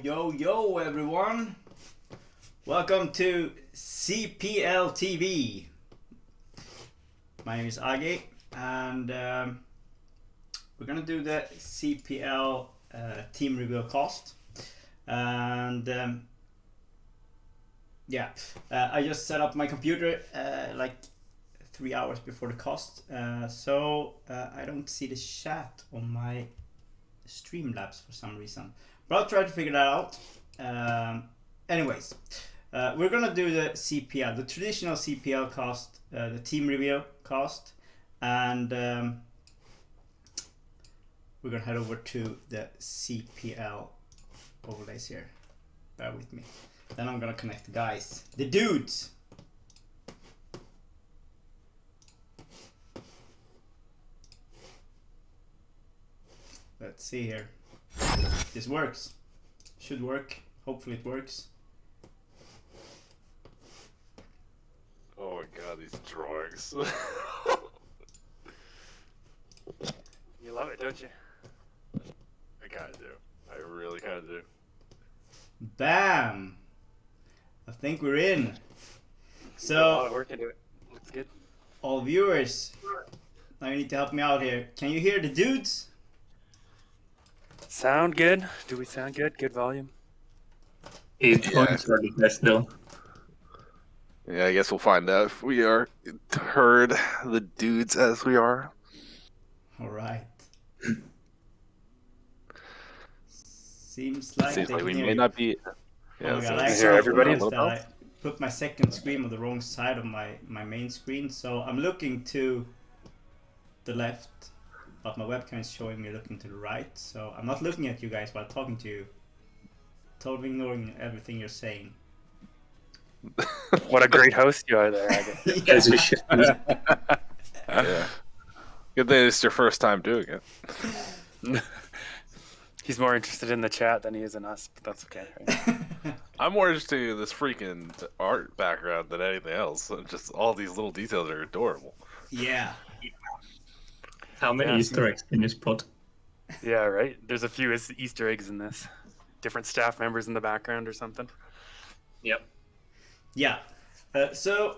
Yo, everyone. Welcome to CPL TV. My name is AgGe, and we're gonna do the CPL team reveal cast. And I just set up my computer like 3 hours before the cast, so I don't see the chat on my Streamlabs for some reason, but I'll try to figure that out. Anyways, we're gonna do the CPL, the traditional CPL cast, the team reveal cast, and we're gonna head over to the CPL overlays here. Bear with me. Then I'm gonna connect the guys, the dudes. Let's see here. This works. Should work. Hopefully it works. Oh my god, these drawings. You love it, don't you? I kinda do. I really kinda do. Bam! I think we're in. Put a lot of So, work into it. Looks good. all viewers, now you need to help me out here. Can you hear the dudes? Sound good? Do we sound good? Good volume? His points are the best though. Yeah, I guess we'll find out if we are heard the dudes as we are. All right. Seems like Seems they like can we hear may you. not be. Oh Yeah, my so god, I I hear everybody? noticed that I put my second screen on the wrong side of my main screen, so I'm looking to the left, but my webcam is showing me looking to the right, so I'm not looking at you guys while talking to you. Totally ignoring everything you're saying. What a great host you are there, Aga. As we should. yeah. Good thing it's your first time doing it. He's more interested in the chat than he is in us, but that's okay. Right? I'm more interested in this freaking art background than anything else. Just all these little details are adorable. Yeah. How many Yeah. Easter eggs can you spot? Yeah, right? There's a few Easter eggs in this. Different staff members in the background or something. Yep. Yeah. So,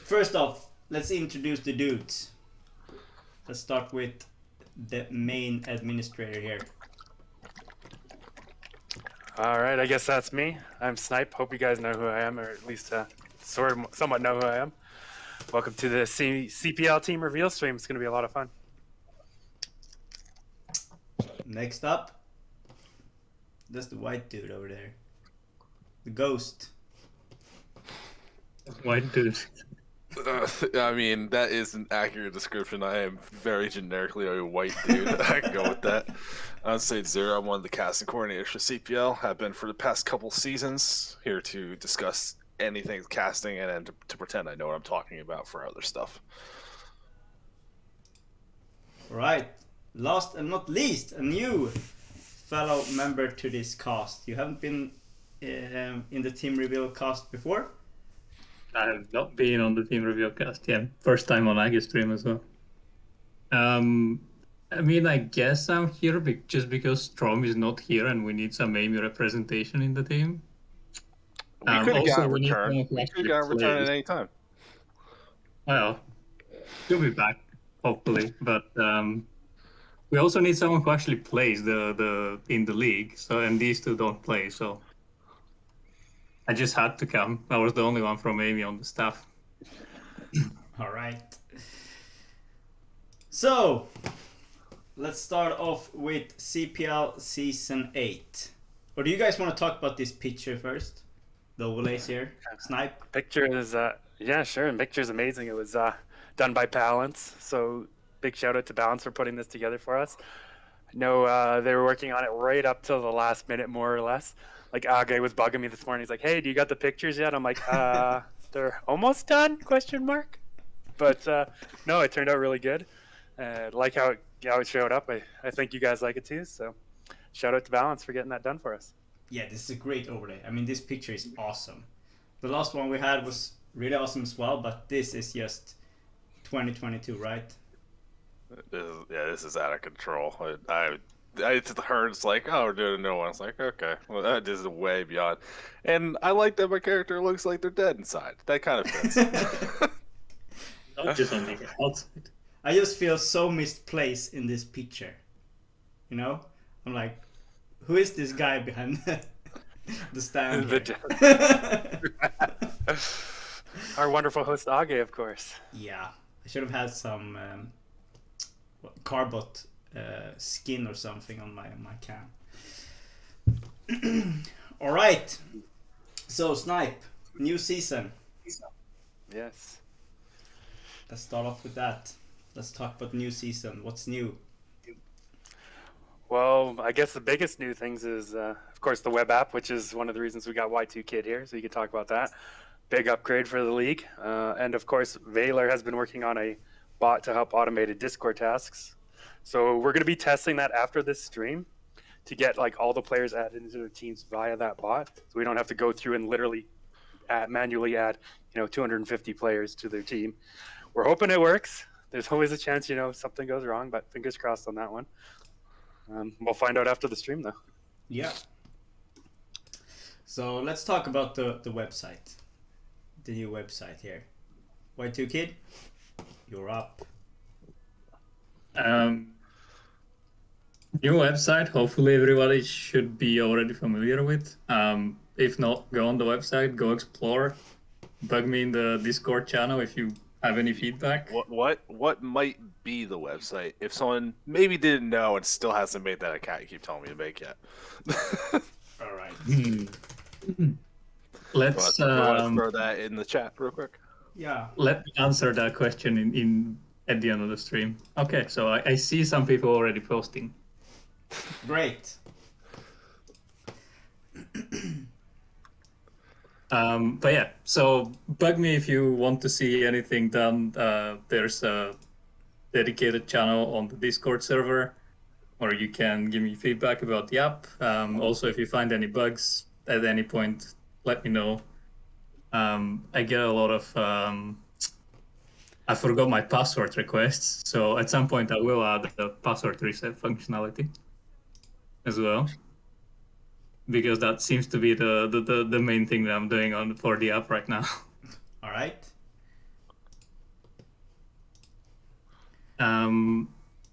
first off, let's introduce the dudes. Let's start with the main administrator here. All right, I guess that's me. I'm Snipe. Hope you guys know who I am, or at least somewhat know who I am. Welcome to the CPL team reveal stream. It's going to be a lot of fun. Next up, that's the white dude over there. The ghost. White dude. I mean, that is an accurate description. I am very generically a white dude. I can go with that. I'm Sage Zero. I'm one of the casting coordinators for CPL. Have been for the past couple seasons. Here to discuss anything casting and then to pretend I know what I'm talking about for other stuff. Right. Last and not least, a new fellow member to this cast. You haven't been in the team reveal cast before? I have not been on the team review cast yet. First time on AgGe stream as well. I mean, I guess I'm here just because Strom is not here and we need some Amy representation in the team. We could have also, got a we need return. someone who We could have actually got a return plays. at any time. Well, he'll be back, hopefully. But we also need someone who actually plays in the league. So, and these two don't play, so I just had to come. I was the only one from Amy on the staff. All right. So, let's start off with CPL Season 8. Or do you guys want to talk about this picture first? The overlays here. Snipe. Picture is, yeah, sure. And picture's amazing. It was done by Balance. So big shout out to Balance for putting this together for us. I know they were working on it right up till the last minute, more or less. Like AgGe was bugging me this morning. He's like, "Hey, do you got the pictures yet?" I'm like, "They're almost done?" Question mark. But no, it turned out really good. Like how it showed up. I think you guys like it too. So shout out to Balance for getting that done for us. Yeah, this is a great overlay. I mean, this picture is awesome. The last one we had was really awesome as well, but this is just 2022, right? This is out of control. I heard it's like, oh, we're doing a new one. It's like, okay, well, that is way beyond. And I like that my character looks like they're dead inside. That kind of fits. Not just on the outside. I just feel so misplaced in this picture. You know, I'm like, who is this guy behind the stand? Our wonderful host AgGe, of course. Yeah, I should have had some carbot skin or something on my cam. All right, so Snipe, new season. Yes. Let's start off with that. Let's talk about new season. What's new? Well, I guess the biggest new things is, of course, the web app, which is one of the reasons we got Y2 Kid here, so you can talk about that. Big upgrade for the league. And of course, Valor has been working on a bot to help automated Discord tasks. So we're going to be testing that after this stream to get like all the players added into their teams via that bot. So we don't have to go through and literally manually add, 250 players to their team. We're hoping it works. There's always a chance, something goes wrong, but fingers crossed on that one. We'll find out after the stream, though. Yeah. So let's talk about the website. The new website here. Y2 Kid, you're up. New website, hopefully everybody should be already familiar with. If not, go on the website, go explore. Bug me in the Discord channel if you have any feedback. What might be the website if someone maybe didn't know and still hasn't made that account you keep telling me to make yet? All right. Let's throw that in the chat real quick. Yeah. Let me answer that question in at the end of the stream. Okay, so I see some people already posting. Great. But yeah, so bug me if you want to see anything done. There's a dedicated channel on the Discord server, or you can give me feedback about the app. Also, if you find any bugs at any point, let me know. I get a lot of I forgot my password requests, so at some point I will add the password reset functionality as well, because that seems to be the main thing that I'm doing for the app right now. All right.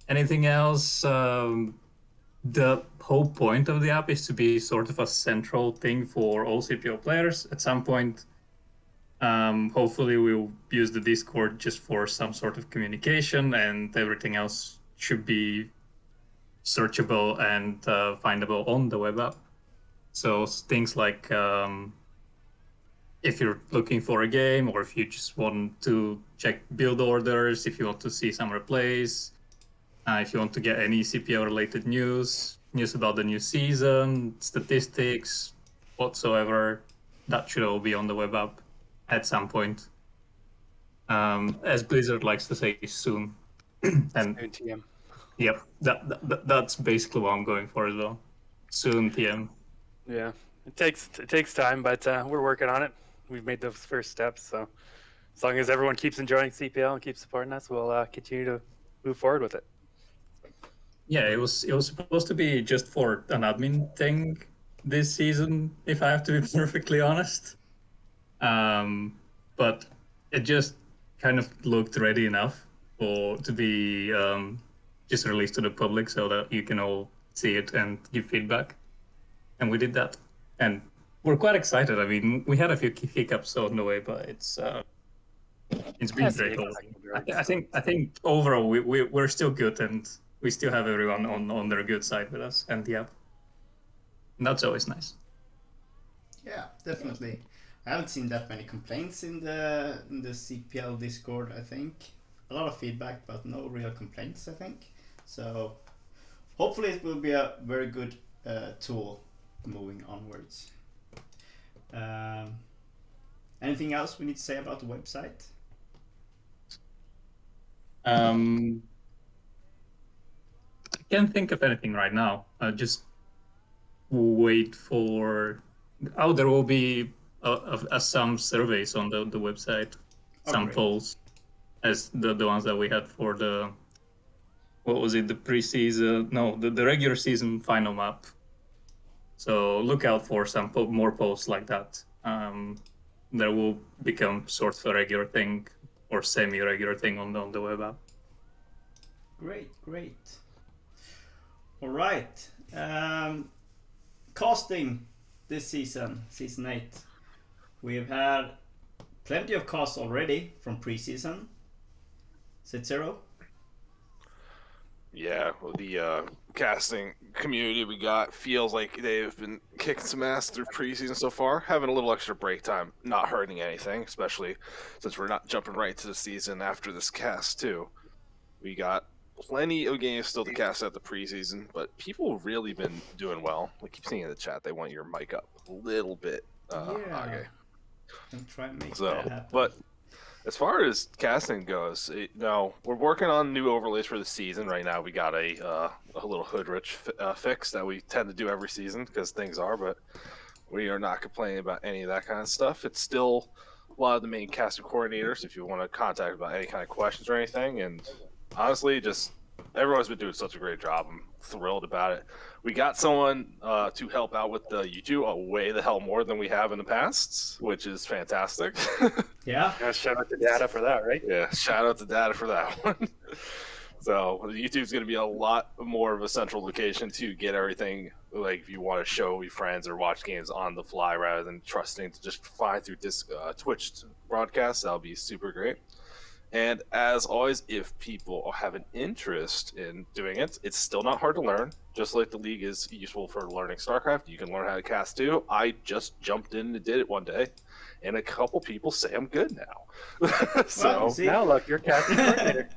Anything else? The whole point of the app is to be sort of a central thing for all CPO players. At some point, hopefully we'll use the Discord just for some sort of communication, and everything else should be searchable and findable on the web app. So things like if you're looking for a game, or if you just want to check build orders, if you want to see some replays, if you want to get any CPO related news about the new season, statistics, whatsoever, that should all be on the web app at some point. As Blizzard likes to say, soon. And TM. yep, that's basically what I'm going for as well. Soon TM. Yeah, it takes time, but we're working on it. We've made those first steps, so as long as everyone keeps enjoying CPL and keeps supporting us, we'll continue to move forward with it. Yeah, it was supposed to be just for an admin thing this season, if I have to be perfectly honest. But it just kind of looked ready enough to be just released to the public so that you can all see it and give feedback. And we did that. And we're quite excited. I mean, we had a few hiccups on the way, but it's been great. I think overall we're still good, and we still have everyone on their good side with us, and yeah, and that's always nice. Yeah, definitely. I haven't seen that many complaints in the CPL Discord. I think a lot of feedback, but no real complaints. I think so. Hopefully, it will be a very good tool moving onwards. Anything else we need to say about the website? I can't think of anything right now. Just wait for. Oh, there will be some surveys on the website, some polls, as the ones that we had for the what was it? The preseason? No, the regular season final map. So look out for some more posts like that. That will become sort of a regular thing or semi-regular thing on the web app. Great. All right. Casting this season 8. We've had plenty of casts already from preseason. Is it Zero? Yeah, well, the casting community we got feels like they've been kicking some ass through preseason so far, having a little extra break time, not hurting anything, especially since we're not jumping right to the season after this cast too. We got plenty of games still to cast at the preseason, but people have really been doing well. I keep seeing in the chat they want your mic up a little bit. AgGe. I'm trying to make that happen. But as far as casting goes, we're working on new overlays for the season right now. We got a little Hoodrich fix that we tend to do every season because things are, but we are not complaining about any of that kind of stuff. It's still a lot of the main casting coordinators if you want to contact about any kind of questions or anything. And honestly, just everyone's been doing such a great job. I'm thrilled about it. We got someone to help out with the YouTube way the hell more than we have in the past, which is fantastic. Yeah. Shout out to Data for that, right? Yeah, shout out to Data for that one. So YouTube's going to be a lot more of a central location to get everything, like if you want to show your friends or watch games on the fly rather than trusting to just fly through Twitch broadcasts. That'll be super great. And as always, if people have an interest in doing it, it's still not hard to learn. Just like the league is useful for learning StarCraft, you can learn how to cast too. I just jumped in and did it one day, and a couple people say I'm good now. So now look, you're casting coordinator.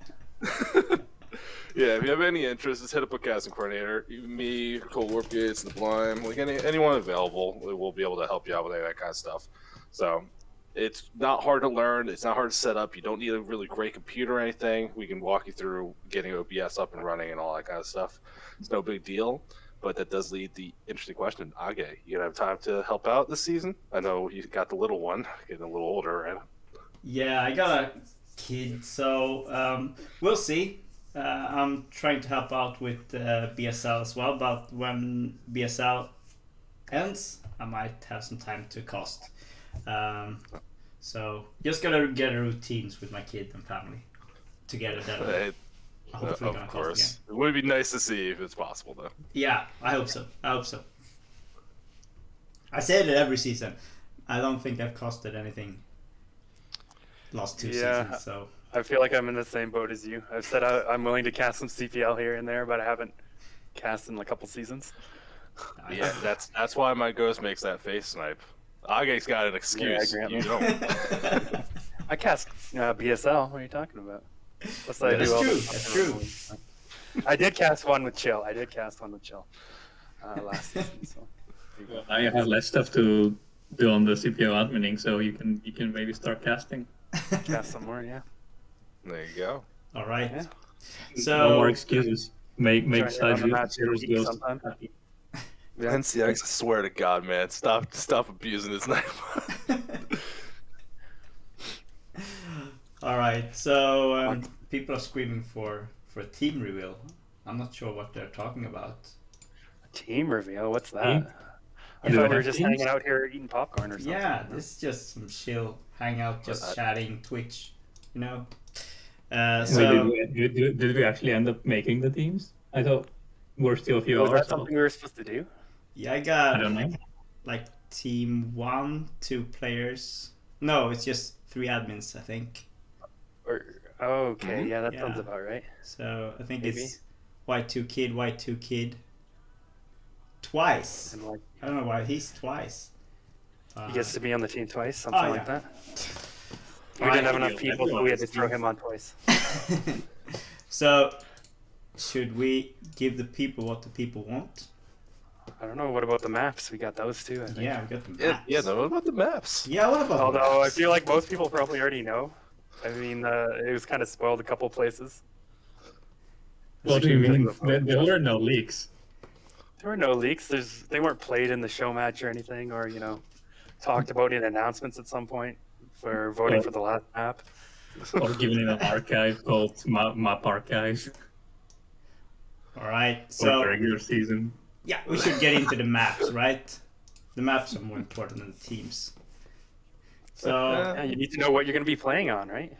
Yeah, if you have any interest, just hit up a casting coordinator. Me, Cole Warpgates, The Blind, like anyone available, we'll be able to help you out with any of that kind of stuff. So it's not hard to learn. It's not hard to set up. You don't need a really great computer or anything. We can walk you through getting OBS up and running and all that kind of stuff. It's no big deal. But that does lead the interesting question. AgGe, you gonna have time to help out this season? I know you got the little one, getting a little older, right? Yeah, I got a kid, so we'll see. I'm trying to help out with BSL as well, but when BSL ends, I might have some time to cast. So just gotta get routines with my kid and family together. That of course, it would be nice to see if it's possible, though. Yeah, I hope so. I say it every season. I don't think I've costed anything last 2 seasons. So I feel like I'm in the same boat as you. I've said I'm willing to cast some CPL here and there, but I haven't cast in a couple seasons. Yeah, that's why my ghost makes that face snipe. AgGe's got an excuse. Yeah, you don't. I cast BSL. What are you talking about? That's true. I did cast one with Chill. Last season. So. I have less stuff to do on the CPO admining, so you can maybe start casting. Cast some more, yeah. There you go. All right. Yeah. So no more excuses. Make side views. Yeah. NCX, I swear to God, man, stop abusing this knife. All right, so people are screaming for a team reveal. I'm not sure what they're talking about. Team reveal? What's that? I thought we were just hanging out here eating popcorn or something. Yeah, this is just some chill hangout, just chatting Twitch, you know. Did we actually end up making the teams? I thought we're still a few hours. Was that something we were supposed to do? Yeah, I got. I don't know. Like team 1, 2 players. No, it's just 3 admins, I think. Okay, yeah, that sounds about right. So I think it's Y2 Kid, twice. I don't know why he's twice. He gets to be on the team twice, something like that. We didn't have enough people, so we had to throw him on twice. So, should we give the people what the people want? I don't know. What about the maps? We got those too, I think. Yeah, we got the maps. Yeah, no, what about the maps? Yeah, what about Although maps? I feel like most people probably already know. I mean, it was kind of spoiled a couple places. What do you mean? There were no leaks. There were no leaks. They weren't played in the show match or anything, or talked about in announcements at some point for voting for the last map. Or given in an archive called Map Archive. All right. for So the regular season. yeah, we should get into the maps, right? The maps are more important than the teams. So Yeah, you need to know what you're going to be playing on, right?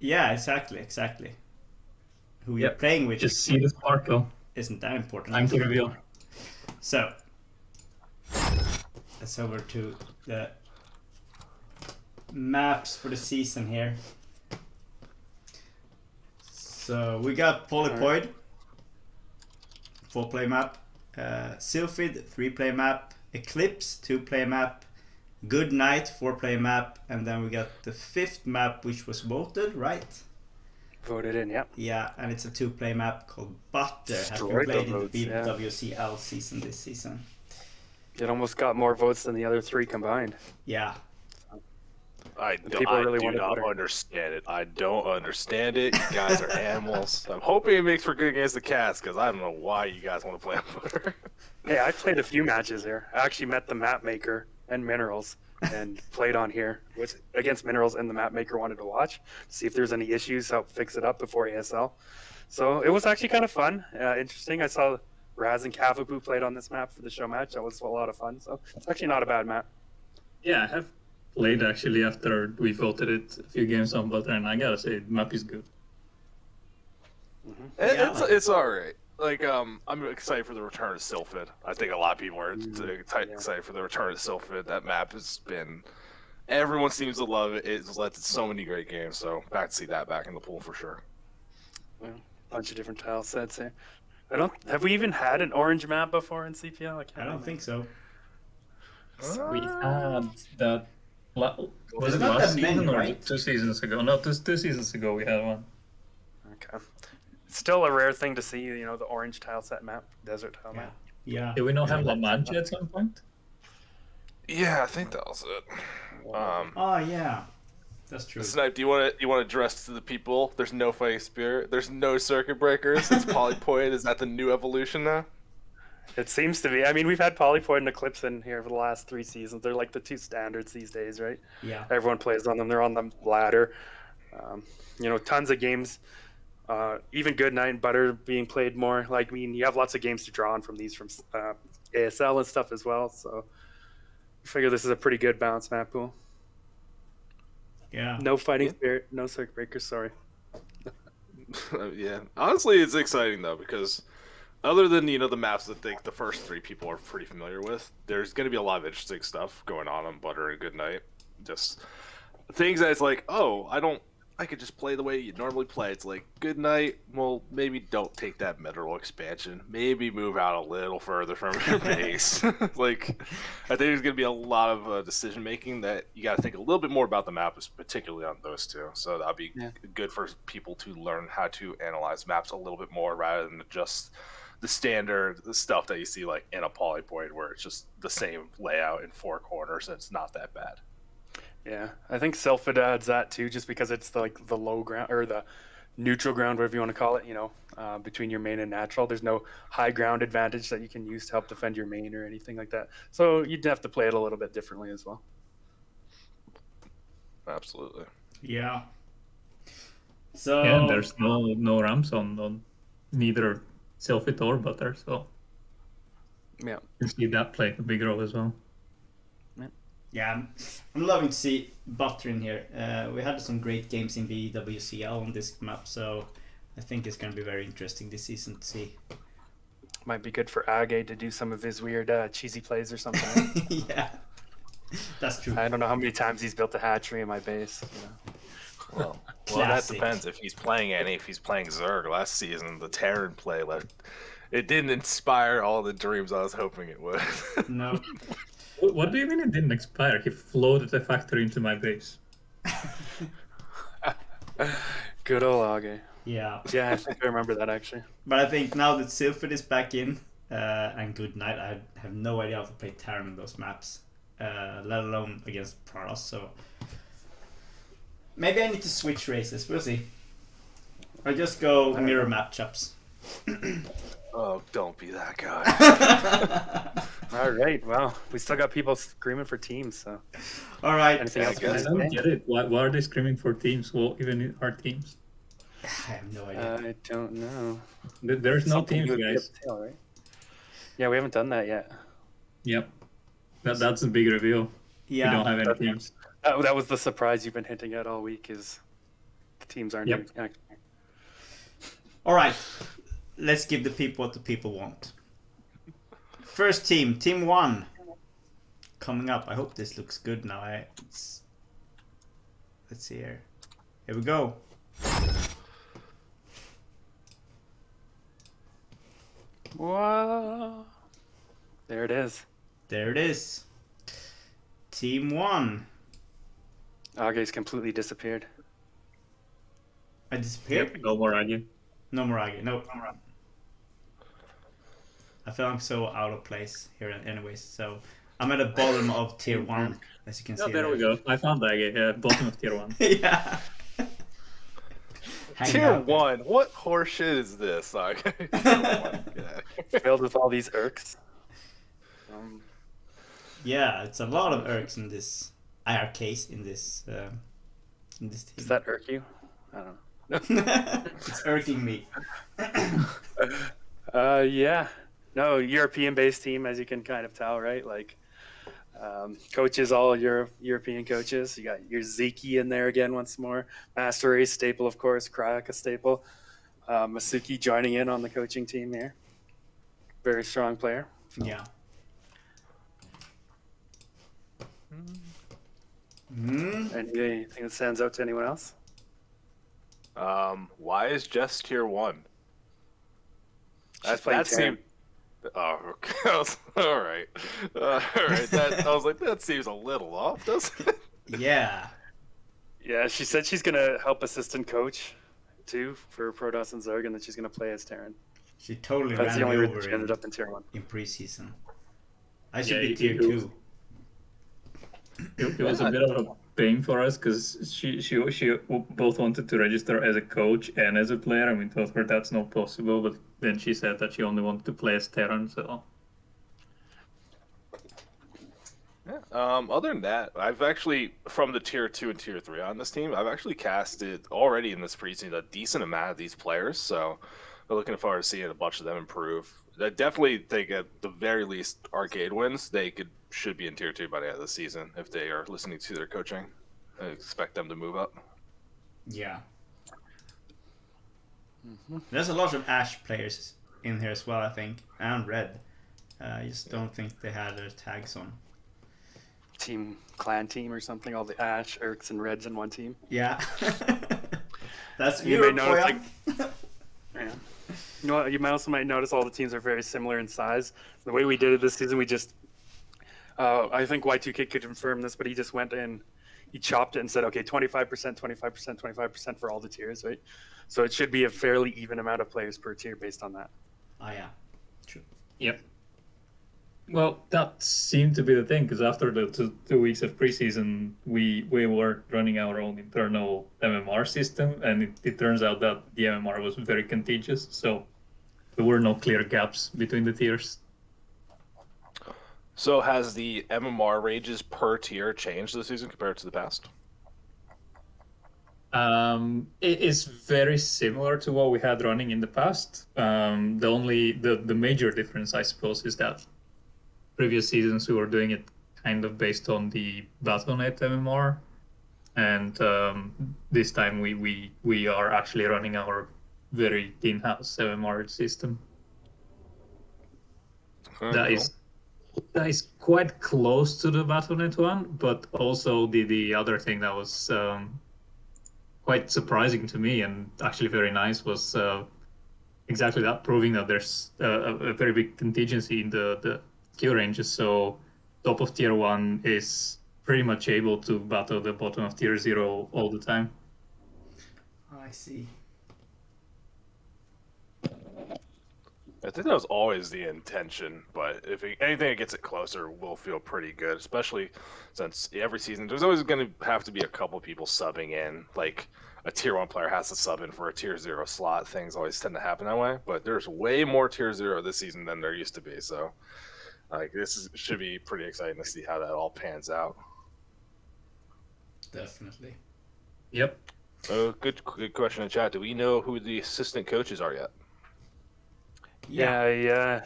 yeah, exactly. Who you're Yep. playing with Just see the sparkle. isn't that important. Time to reveal. So let's over to the maps for the season here. So we got Polypoid, 4-play map, Sylphid, 3-play map, Eclipse, 2-play map, Good Night, 4-play map, and then we got the 5th map, which was voted, right? Voted in, yeah. Yeah, and it's a 2-play map called Butter. Has been Destroyed the played in votes, the yeah. WCL season this season. It almost got more votes than the other 3 combined. Yeah, I people really do wanted not butter. understand it. I don't understand it. You guys are animals. I'm hoping it makes for good against the Cats because I don't know why you guys want to play on butter. Hey, I played a few matches here. I actually met the map maker and Minerals and played on here against Minerals, and the map maker wanted to watch, see if there's any issues, help fix it up before ASL. So it was actually kind of fun, interesting. I saw Raz and Cavapu played on this map for the show match. That was a lot of fun. So it's actually not a bad map. Yeah, I have played actually after we voted it a few games on Butter, and I gotta say, the map is good. It's all right. Like, I'm excited for the return of Sylphid. I think a lot of people are excited for the return of Sylphid. That map has been... Everyone seems to love it. It's led to so many great games, so back to see that back in the pool for sure. Yeah, bunch of different tile sets here. Have we even had an orange map before in CPL? I don't think so. We had that. Was it not last that many, season or right? 2 seasons ago? No, two seasons ago we had one. Okay. Still a rare thing to see, you know, the orange tile set map, desert tile Yeah, map. yeah. Did we not have La Mancha at some point? Yeah, I think that was it. Oh yeah, that's true. Snipe, do you want to address to the people? There's no fighting spirit. There's no circuit breakers. It's Polypoid. Is that the new evolution now? It seems to be. I mean, we've had Polypoid and Eclipse in here for the last 3 seasons. They're like the 2 standards these days, right? Yeah, Everyone plays on them. They're on the ladder. You know, tons of games. Even Good Night and Butter being played more. Like, I mean, you have lots of games to draw on from these from ASL and stuff as well. So I figure this is a pretty good balanced map pool. yeah. No fighting spirit, no circuit breakers. Sorry. Yeah. Honestly, it's exciting though because other than the maps that the first 3 people are pretty familiar with, there's going to be a lot of interesting stuff going on Butter and Good Night. Just things that it's like, oh, I could just play the way you normally play. It's like, Good Night, well, maybe don't take that mineral expansion. Maybe move out a little further from your base. Like, I think there's going to be a lot of decision-making that you got to think a little bit more about the map, particularly on those 2. So that'll be good for people to learn how to analyze maps a little bit more rather than just the standard stuff that you see like in a Polypoid where it's just the same layout in 4 corners and it's not that bad. Yeah, I think Sylphid adds that too, just because it's the low ground or the neutral ground, whatever you want to call it. You know, between your main and natural, there's no high ground advantage that you can use to help defend your main or anything like that. So you'd have to play it a little bit differently as well. Absolutely. Yeah. So Yeah, there's no ramps on neither Sylphid or Butter, so Yeah. you see that play a big role as well. yeah, I'm loving to see Butter in here. We had some great games in the WCL on this map, so I think it's going to be very interesting this season to see. Might be good for AgGe to do some of his weird cheesy plays or something. Yeah, that's true. I don't know how many times he's built a hatchery in my base. You know. Well, that Classic. depends if he's playing any. If he's playing Zerg last season, the Terran play it didn't inspire all the dreams I was hoping it would. No. What do you mean it didn't expire? He floated the factory into my base. Good old AgGe. Yeah, Yeah, I think I remember that actually. but I think now that Sylphid is back in and Good Night, I have no idea how to play Terran on those maps, let alone against Praros. So maybe I need to switch races. We'll see. I just go mirror matchups. Oh, don't be that guy. All right. Well, we still got people screaming for teams. So All right. anything else? I I don't get it. Why are they screaming for teams? Well, even our teams. I have no idea. I don't know. There's no Something teams, to do with guys. the tail, right? Yeah, we haven't done that yet. Yep. That's a big reveal. Yeah. We don't have any teams. That was the surprise you've been hinting at all week. Is the teams aren't Yep. actually. All right. Let's give the people what the people want. First team, Team 1. Coming up. I hope this looks good now. Let's see here. Here we go. Whoa. There it is. There it is. Team 1. AgGe's completely disappeared. I disappeared? No more AgGe. No more AgGe. No. I feel I'm so out of place here anyways. So I'm at the bottom of tier 1, as you can see. Oh, there we go. I found AgGe. Yeah, bottom of tier 1. Yeah. Tier 1? What horseshit is this? Like, Tier 1, yeah. Filled with all these irks. Yeah, it's a lot of irks in this IR case in this team. Does that irk you? I don't know. It's irking me. Yeah. No, European-based team, as you can kind of tell, right? Like, coaches, all European coaches. You got your Ziki in there again once more. Master Race staple, of course. Krajak a staple. Masuki joining in on the coaching team here. Very strong player. Yeah. Mm. Anything that stands out to anyone else? Why is Jess tier 1? She's playing That seemed. Oh, okay. All right. All right. I was like, that seems a little off, doesn't it? Yeah. Yeah, she said she's going to help assistant coach, too, for Protoss and Zerg, and that she's going to play as Terran. She totally That's ran the only me reason over she ended up in tier 1. in preseason. I should Yeah, be tier 2. It was a bit of a pain for us because she both wanted to register as a coach and as a player, and we told her that's not possible. But then she said that she only wanted to play as Terran. So Yeah. Other than that, I've actually, from the tier 2 and tier 3 on this team, I've actually casted already in this preseason a decent amount of these players. So we're looking forward to seeing a bunch of them improve. I definitely think at the very least, Arcade wins. They should be in tier 2 by the end of the season if they are listening to their coaching. I expect them to move up. Yeah. There's a lot of Ash players in here as well, I think, and Red. I just don't think they had their tags on. Clan team or something, all the Ash, Irks, and Reds in one team. Yeah. That's You you, may notice, Boyan. Yeah. You know what, you might also notice all the teams are very similar in size. The way we did it this season, we just I think Y2K could confirm this, but he just went in, he chopped it and said, okay, 25%, 25%, 25% for all the tiers, right? So it should be a fairly even amount of players per tier based on that. Oh, yeah. True. yep. Well, that seemed to be the thing because after the two weeks of preseason, we were running our own internal MMR system, and it turns out that the MMR was very contiguous, so there were no clear gaps between the tiers. So has the MMR ranges per tier changed this season compared to the past? It is very similar to what we had running in the past. The major difference, I suppose, is that previous seasons we were doing it kind of based on the Battle.net MMR, and this time we are actually running our very in-house MMR system. That is quite close to the Battle.net one, but also the other thing that was quite surprising to me and actually very nice was exactly that, proving that there's a very big contingency in the Q ranges. So top of tier 1 is pretty much able to battle the bottom of tier 0 all the time. I see. I think that was always the intention, but if anything that gets it closer, we'll feel pretty good, especially since every season there's always going to have to be a couple people subbing in. Like a tier 1 player has to sub in for a tier 0 slot. Things always tend to happen that way, but there's way more tier 0 this season than there used to be. So should be pretty exciting to see how that all pans out. Definitely. Yep. Good question in chat. Do we know who the assistant coaches are yet? Yeah.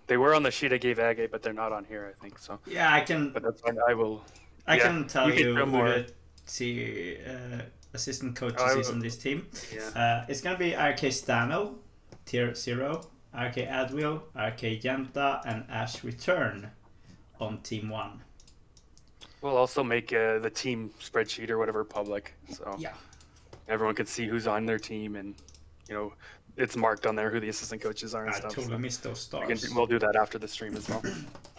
They were on the sheet I gave AgGe, but they're not on here, I think so. Yeah, I can. But that's fine. I will. I can tell you can you show who more. the assistant coaches I is will- on this team. Yeah. It's gonna be RK Stano, tier 0, RK Adwil, RK Yenta, and Ash Return on team 1. We'll also make the team spreadsheet or whatever public, so Yeah. everyone can see who's on their team, and it's marked on there who the assistant coaches are and I stuff. totally missed those stars. We'll do that after the stream as well.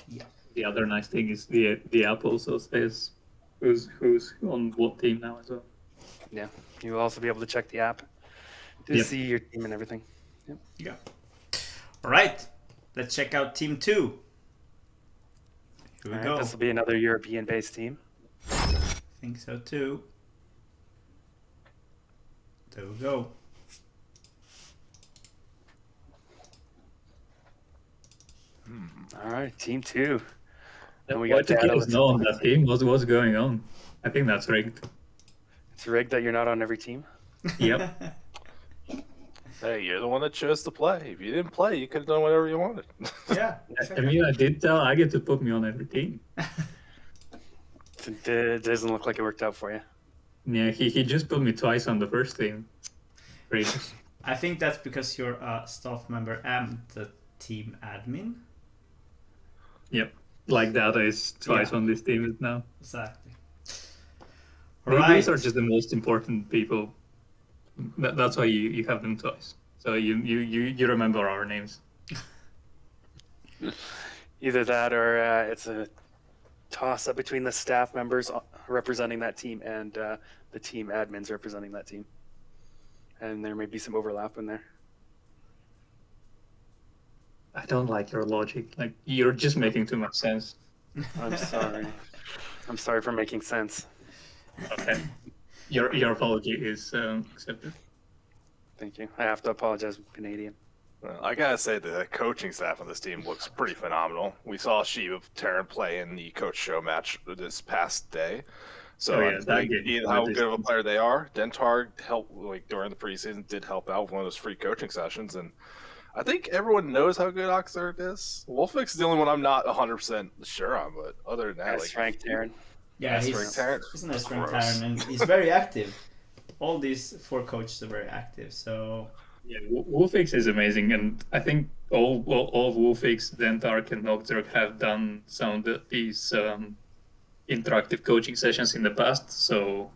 Yeah. The other nice thing is the app also says who's on what team now as well. Yeah, you will also be able to check the app to Yep. see your team and everything. Yeah. All right. Let's check out team 2. Here we go. This will be another European-based team. I think so too. There we go. All right, team 2. And we Why got do Dado. kids know on that team? What's going on? I think that's rigged. It's rigged that you're not on every team. Yep. Hey, you're the one that chose to play. If you didn't play, you could have done whatever you wanted. Yeah. I mean, I did tell AgGe to put me on every team. It doesn't look like it worked out for you. Yeah, he just put me twice on the first team. Crazy. I think that's because you're a staff member and the team admin. Yep. Like that is twice Yeah. on this team now. Exactly. These are just the most important people. That's why you have them twice. So you remember our names. Either that or it's a toss-up between the staff members representing that team and the team admins representing that team. And there may be some overlap in there. I don't like your logic. Like, you're just making too much sense. I'm sorry. I'm sorry for making sense. Okay. Your apology is accepted. Thank you. I have to apologize. I'm Canadian. Well, I gotta say the coaching staff on this team looks pretty phenomenal. We saw Sheep of Terran play in the coach show match this past day, so Oh, yeah, that game. seeing how good of a player they are. Dentar helped during the preseason, did help out with one of those free coaching sessions, and I think everyone knows how good Oxford is. Wolfix is the only one I'm not 100% sure on, but other than that, Nice ranked Aaron. Yeah, Nice he's ranked Terran. a nice ranked Gross. Terran, and he's very active. All these 4 coaches are very active, so Yeah, Wolfix is amazing, and I think all of Wolfix, Dentark, and Nocturne have done some of these interactive coaching sessions in the past. So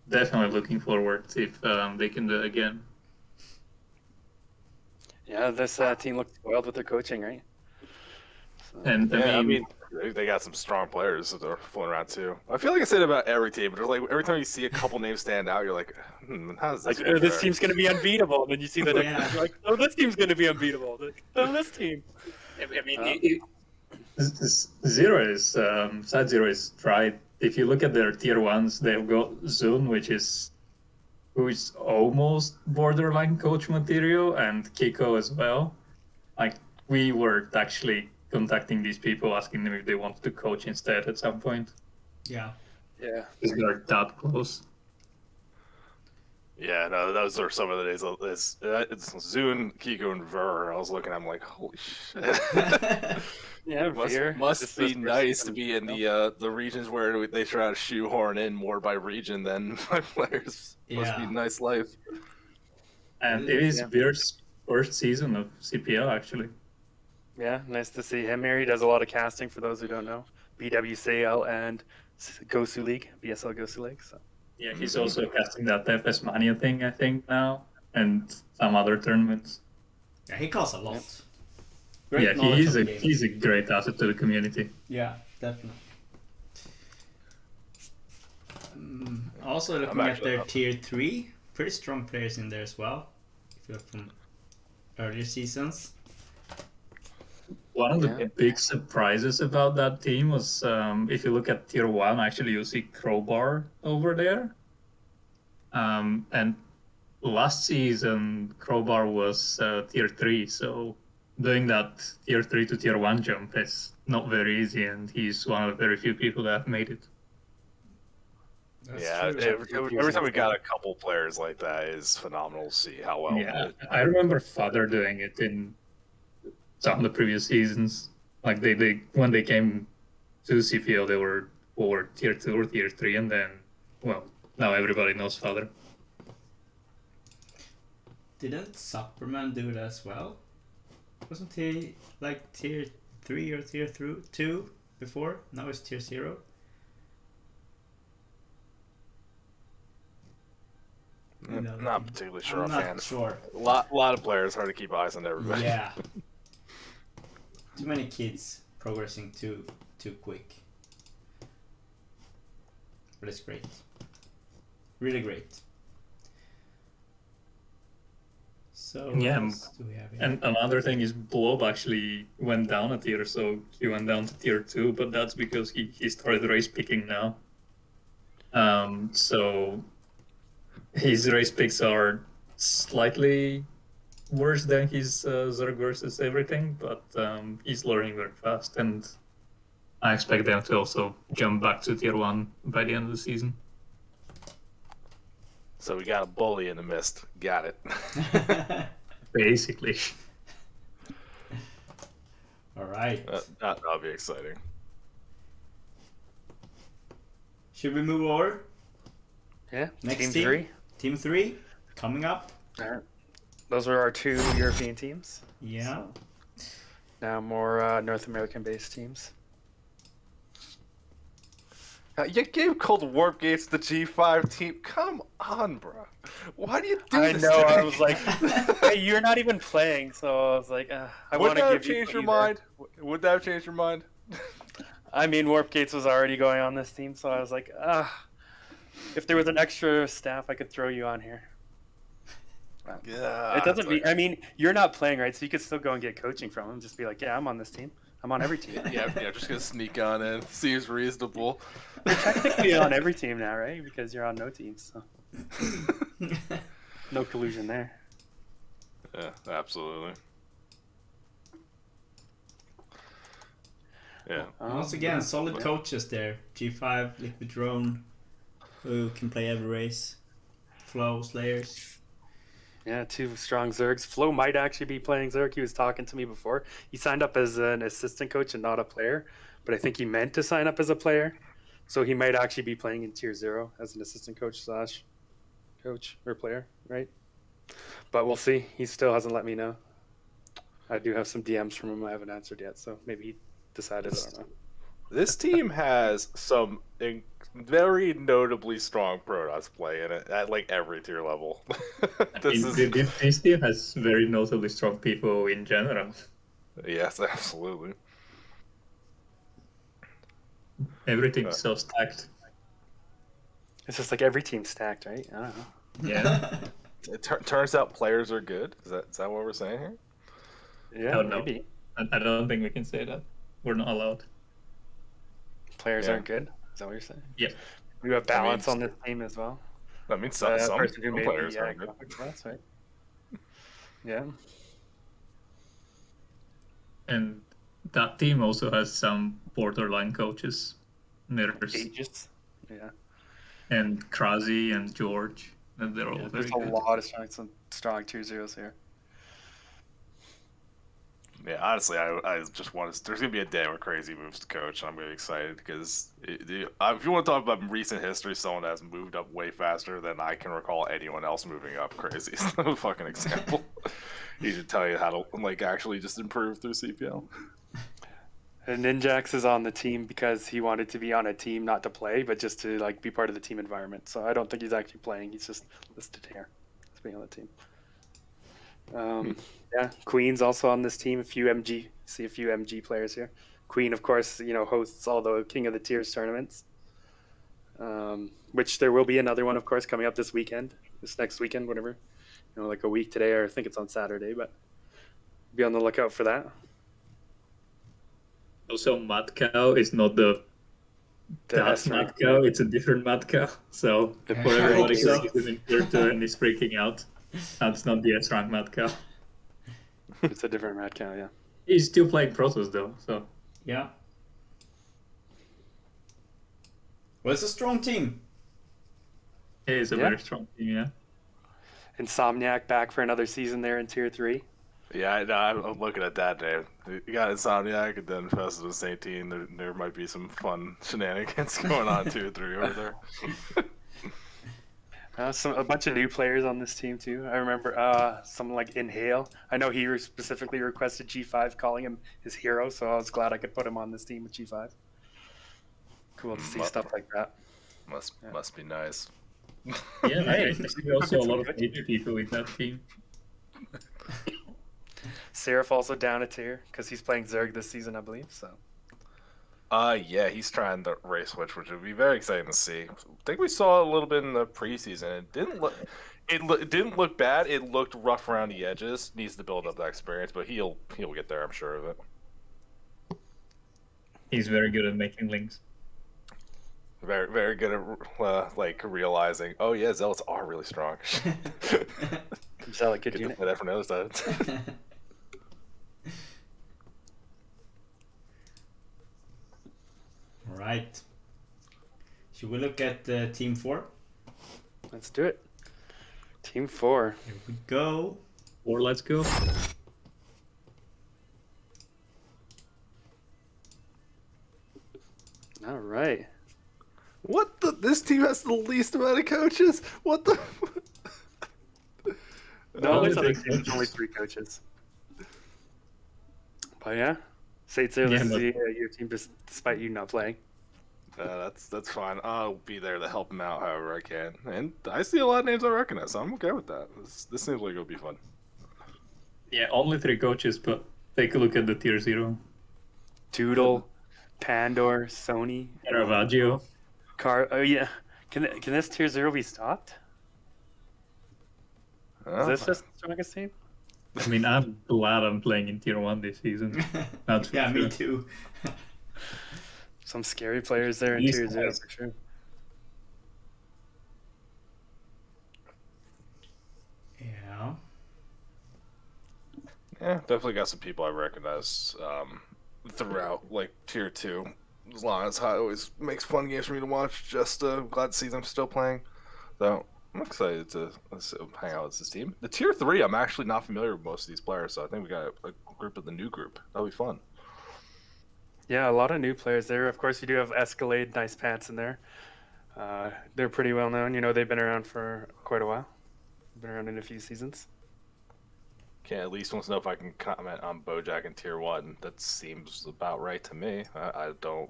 definitely looking forward if they can do it again. Yeah, this team looks spoiled with their coaching, right? So, And Yeah, I mean, they got some strong players that are floating around too. I feel like I say it about every team, but like every time you see a couple names stand out, you're like, how does this? like, work this out? team's going to be unbeatable. And then you see the next Yeah. team, you're like, oh, this team's going to be unbeatable. Oh, this team. I mean, Zero is Side Zero is tried. If you look at their tier ones, they've got Zun, who is almost borderline coach material, and Kiko as well. Like, we were actually contacting these people, asking them if they wanted to coach instead at some point, yeah. Yeah. because they're that close. Yeah, no, those are some of the days. It's Zune, Kiko, and Ver. I was looking, I'm like, holy shit. Yeah, Veer. must This be is nice to first be in season, the regions where they try to shoehorn in more by region than by players. Must be Yeah. a nice life. And it is Yeah. Veer's first season of CPL, actually. Yeah, nice to see him here. He does a lot of casting for those who don't know. BWCL and Gosu League, BSL Gosu League. So Yeah, he's also casting that FS Mania thing, I think, now, and some other tournaments. Yeah, he calls a lot. Yep. Great Yeah, knowledge he's of the a game. he's a great asset to the community. Yeah, definitely. Also looking at actually their up. tier 3, pretty strong players in there as well. If you look from earlier seasons. One of the Yeah. big surprises about that team was if you look at tier 1, actually you'll see Crowbar over there. And last season Crowbar was tier 3, so doing that tier 3 to tier 1 jump is not very easy, and he's one of the very few people that have made it. That's yeah, true. every time we got a couple players like that is phenomenal to see how well. Yeah, I remember Father doing it in some of the previous seasons. Like they when they came to CPO, they were over tier 2 or tier 3, and then, well, now everybody knows Father. Didn't Superman do it as well? Wasn't he like tier 3 or tier 2 before? Now it's tier 0. Not particularly sure. I'm not sure. A lot of players, hard to keep eyes on everybody. Yeah. Too many kids progressing too quick. But it's great. Really great. So Yeah, what else do we have here? And another thing is Blob actually went down a tier, so he went down to tier 2, but that's because he started race picking now. So his race picks are slightly worse than his Zerg versus everything, but he's learning very fast, and I expect them to also jump back to tier 1 by the end of the season. So we got a bully in the mist. Got it. Basically. All right. That'll be exciting. Should we move over? Yeah. Next team 3. Team 3 coming up. All right. Those were our 2 European teams. Yeah. Now more North American-based teams. You gave cold warp gates to the G5 team. Come on, bro. Why do you do this? I know. to me? I was like, hey, you're not even playing, so I was like, I want to give you. Would that have changed your mind? Would that have changed your mind? I mean, Warp Gates was already going on this team, so I was like, if there was an extra staff, I could throw you on here. Yeah. It doesn't mean. I mean, you're not playing, right? So you could still go and get coaching from him. Just be like, yeah, I'm on this team. I'm on every team. Yeah, just gonna sneak on in. Seems reasonable. You're technically on every team now, right? Because you're on no teams, so no collusion there. Yeah, absolutely. Yeah. Once again, solid coaches there. G5, Liquid Drone, who can play every race. Flow, Slayers. Yeah, 2 strong Zergs. Flo might actually be playing Zerg. He was talking to me before. He signed up as an assistant coach and not a player, but I think he meant to sign up as a player. So he might actually be playing in tier 0 as an assistant coach / coach or player, right? But we'll see. He still hasn't let me know. I do have some DMs from him I haven't answered yet, so maybe he decided. I don't know. This team has some very notably strong Protoss play in it at like every tier level. This team has very notably strong people in general. Yes, absolutely. Everything's so stacked. It's just like every team's stacked, right? I don't know. Yeah. It turns out players are good. Is that what we're saying here? Yeah, No. maybe. I don't think we can say that. We're not allowed. Players aren't good. Is that what you're saying? Yeah. You have balance on this team as well. I mean, some person who made players the, are good. That's right. Yeah. And that team also has some borderline coaches. There's Aegis. Yeah. and Krazy and George. And they're all very There's good. a lot of strong 2-0s here. Yeah, honestly, I just want to. There's gonna be a day where Crazy moves to coach. And I'm really excited because if you want to talk about recent history, someone that's moved up way faster than I can recall anyone else moving up. Crazy is a fucking example. He should tell you how to like actually just improve through CPL. And Ninjax is on the team because he wanted to be on a team, not to play, but just to like be part of the team environment. So I don't think he's actually playing. He's just listed here as being on the team. Yeah, Queen's also on this team. See a few MG players here. Queen, of course, hosts all the King of the Tiers tournaments. Which there will be another one, of course, coming up this next weekend, whatever. Like a week today, or I think it's on Saturday, but be on the lookout for that. Also, Mad Cow is not that Mad Cow, it's a different Mad Cow. So before everybody so. sees it in tier 2 and is freaking out, that's not the S-rank Mad Cow. It's a different Mad Cow, yeah. He's still playing Protoss though, so. Yeah. Well, it's a strong team. It is a Yeah. very strong team, yeah. Insomniac back for another season there in Tier 3. Yeah, I'm looking at that, Dave. You got Insomniac and then Festive and St. There might be some fun shenanigans going on 2-3 over there. A bunch of new players on this team too. I remember someone like Inhale. I know he specifically requested G5, calling him his hero, so I was glad I could put him on this team with G5. Cool to see stuff like that. Must be nice. Yeah, Hey. I see also a lot of major people in that team. Seraph also down a tier because he's playing Zerg this season, I believe. So Yeah, he's trying the race switch, which would be very exciting to see. I think we saw a little bit in the preseason. It didn't look bad. It looked rough around the edges. Needs to build up that experience, but he'll get there. I'm sure of it. He's very good at making links. Very, very good at like realizing, oh yeah, zealots are really strong. Zealot good Get to unit. play that from the other side. All right. Should we look at Team 4? Let's do it. Team 4. Here we go. Or let's go. All right. What the? This team has the least amount of coaches. What the? No, Only it's three only coaches. 3 coaches. But yeah, Sates there, this Yeah, is but- your team despite you not playing. That's fine. I'll be there to help him out however I can. And I see a lot of names I recognize, so I'm okay with that. This seems like it'll be fun. Yeah, only 3 coaches, but take a look at the tier 0. Doodle, Pandor, Sony, Caravaggio. Oh yeah. Can this tier 0 be stopped? Is this just the strongest team? I mean, I'm glad I'm playing in tier 1 this season. That's for Yeah, me sure. too. Some scary players there in These tier 0 guys. for sure. Yeah. Yeah, definitely got some people I recognize throughout, like tier 2. As long as it always makes fun games for me to watch. Just glad to see them still playing. So I'm excited to hang out with this team. The tier 3, I'm actually not familiar with most of these players, so I think we got a group of the new group. That'll be fun. Yeah, a lot of new players there. Of course, you do have Escalade, Nice Pants in there. They're pretty well known. You know, they've been around for quite a while. Been around in a few seasons. Can't at least want to know if I can comment on Bojack in tier 1. That seems about right to me. I don't.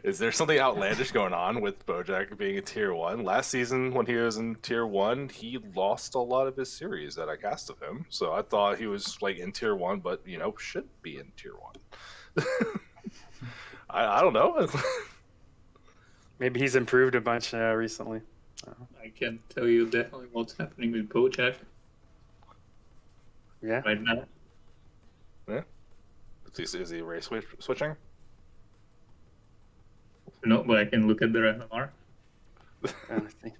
Is there something outlandish going on with Bojack being in tier 1? Last season, when he was in tier 1, he lost a lot of his series that I cast of him. So I thought he was like in tier 1, but should be in tier 1. I don't know. Maybe he's improved a bunch recently. I can tell you definitely what's happening with Bojack Yeah. right now. Is he race switching? No, but I can look at their MMR. Honestly.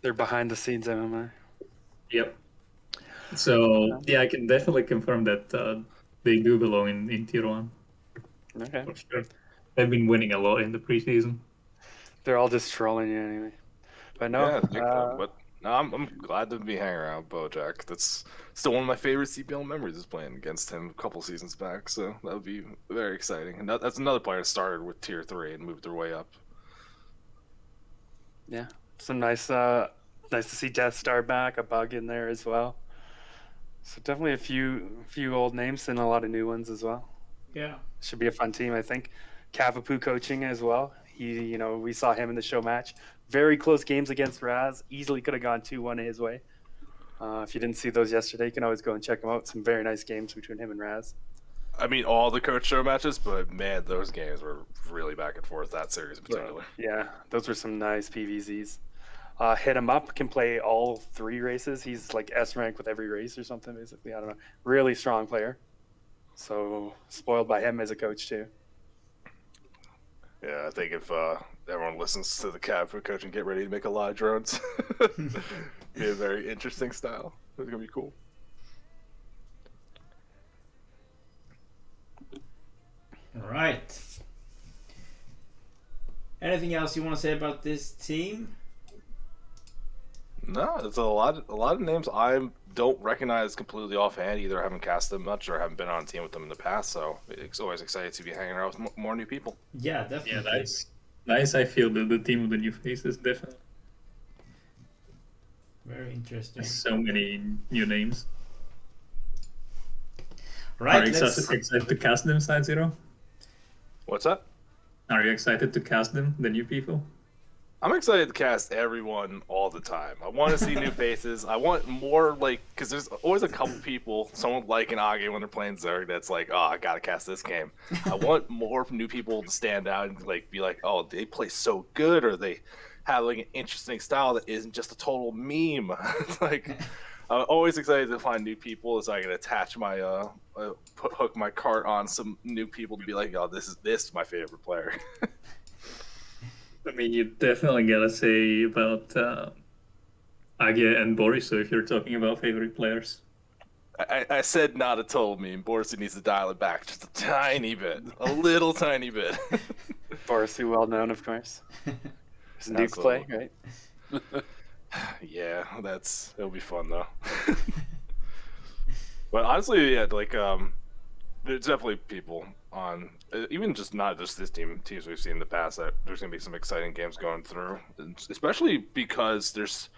They're behind the scenes MMR. Yep. So, yeah, I can definitely confirm that they do belong in tier 1. Okay. For sure. They've been winning a lot in the preseason. They're all just trolling you anyway. But no, Yeah, I think so, but no, I'm glad to be hanging around Bojack. That's still one of my favorite CPL memories is playing against him a couple seasons back. So that would be very exciting. And that's another player that started with tier 3 and moved their way up. yeah, some nice to see Death Star back, a bug in there as well. So definitely a few old names and a lot of new ones as well. Yeah. Should be a fun team, I think. Cavapu coaching as well. We saw him in the show match. Very close games against Raz. Easily could have gone 2-1 his way. If you didn't see those yesterday, you can always go and check them out. Some very nice games between him and Raz. I mean, all the coach show matches, but man, those games were really back and forth. That series in particular. Yeah, those were some nice PVZs. Hit him up, can play all 3 races. He's like S rank with every race or something, basically. I don't know. Really strong player. So spoiled by him as a coach too. Yeah, I think if everyone listens to the cab for coach and get ready to make a lot of drones, be a very interesting style. It's gonna be cool. All right. Anything else you want to say about this team? No, it's a lot of names I don't recognize completely offhand. Either I haven't cast them much or haven't been on a team with them in the past. So it's always excited to be hanging out with more new people. Yeah, Yeah, definitely. nice. I feel the team of the new faces definitely. Very interesting. So many new names. Right, Are you excited to cast them, Side Zero? What's that? Are you excited to cast them, the new people? I'm excited to cast everyone all the time. I want to see new faces. I want more, like, because there's always a couple people, someone like an AgGe when they're playing Zerg, that's like, oh, I gotta cast this game. I want more new people to stand out and like be like, oh, they play so good, or they have like an interesting style that isn't just a total meme. It's like, I'm always excited to find new people, so I can attach my hook my cart on some new people to be like, oh, this is my favorite player. I mean, you definitely gotta say about AgGe and Boris, so if you're talking about favorite players. I said not a total meme. Boris needs to dial it back just a tiny bit. A little tiny bit. Boris, well known, of course. It's a nuke play, right? Yeah, it'll be fun though. But honestly, yeah, like there's definitely people on even just not just this teams we've seen in the past that there's gonna be some exciting games going through, especially because there's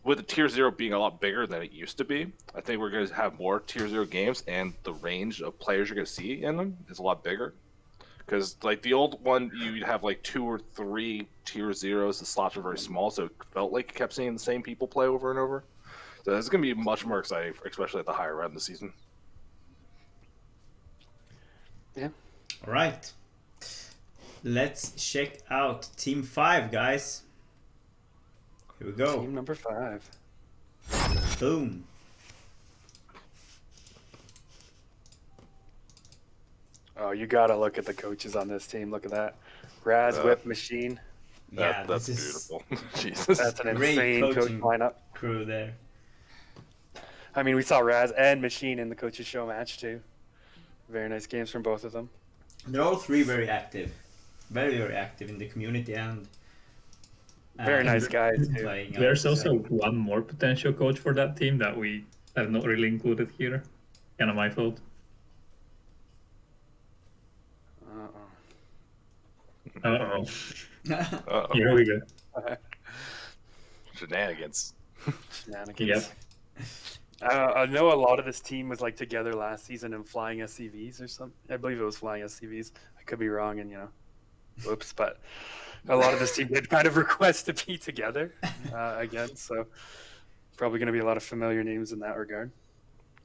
with the tier 0 being a lot bigger than it used to be. I think we're gonna have more tier 0 games, and the range of players you're gonna see in them is a lot bigger. Because like the old one, you'd have like 2 or 3 tier 0s. The slots were very small, so it felt like you kept seeing the same people play over and over. So it's gonna be much more exciting, especially at the higher end of the season. Yeah. All right. Let's check out Team 5, guys. Here we go. Team number 5. Boom. Oh, you gotta look at the coaches on this team. Look at that. Raz Whip Machine. Yeah, that's this is beautiful. Jesus. That's an great insane coach coaching lineup. crew there. I mean, we saw Raz and Machine in the coaches show match too. Very nice games from both of them. They're all three very active. Very, very active in the community and very nice guys too. There's also one more potential coach for that team that we have not really included here. Kind of my fault. Uh-oh. Here we go. Shenanigans. Shenanigans. Yep. I know a lot of this team was like together last season in flying SCVs or something. I believe it was flying SCVs. I could be wrong, and whoops. But a lot of this team did kind of request to be together again. So probably going to be a lot of familiar names in that regard,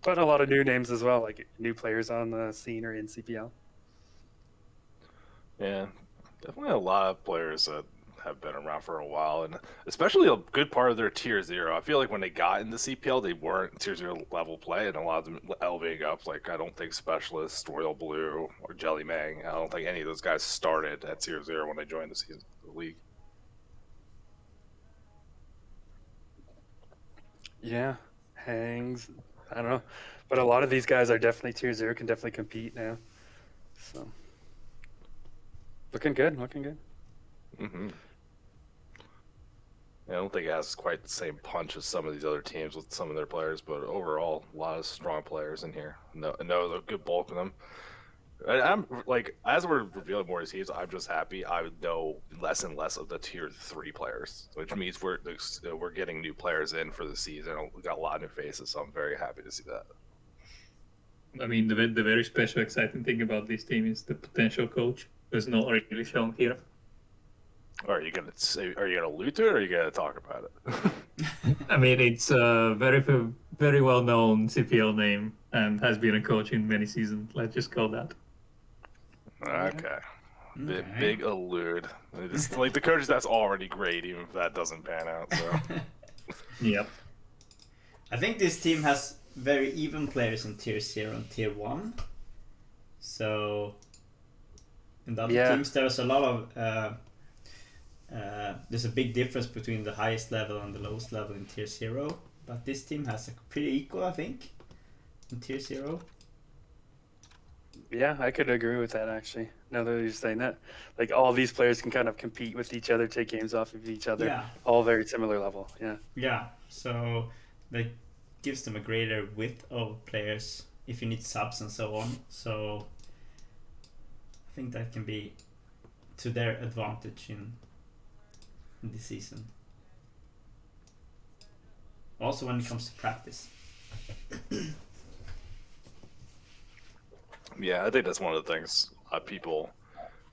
but a lot of new names as well, like new players on the scene or in CPL. Yeah, definitely a lot of players that have been around for a while, and especially a good part of their tier 0. I feel like when they got into CPL, they weren't tier 0 level play, and a lot of them elevating up. Like I don't think Specialist, Royal Blue, or Jelly Mang. I don't think any of those guys started at tier 0 when they joined the league. Yeah, Hangs. I don't know, but a lot of these guys are definitely tier 0. Can definitely compete now. So looking good. Mm-hmm. I don't think it has quite the same punch as some of these other teams with some of their players, but overall, a lot of strong players in here. No, a good bulk of them. I'm like, as we're revealing more teams, I'm just happy I know less and less of the tier 3 players, which means we're getting new players in for the season. We got a lot of new faces, so I'm very happy to see that. I mean, the very special, exciting thing about this team is the potential coach, who's not really shown here. Are you gonna allude to it, or are you gonna talk about it? I mean, it's a very well known CPL name and has been a coach in many seasons. Let's just call that. Okay. Big allude. It's like the coach that's already great, even if that doesn't pan out. So. Yep. I think this team has very even players in tier 0 and tier 1. So in the other teams, there's a lot of there's a big difference between the highest level and the lowest level in tier 0. But this team has a pretty equal, I think, in tier 0. Yeah, I could agree with that actually. Now that you're saying that, like all these players can kind of compete with each other, take games off of each other, Yeah, all very similar level. Yeah. yeah. So that gives them a greater width of players if you need subs and so on. So I think that can be to their advantage in this season. Also, when it comes to practice. Yeah, I think that's one of the things people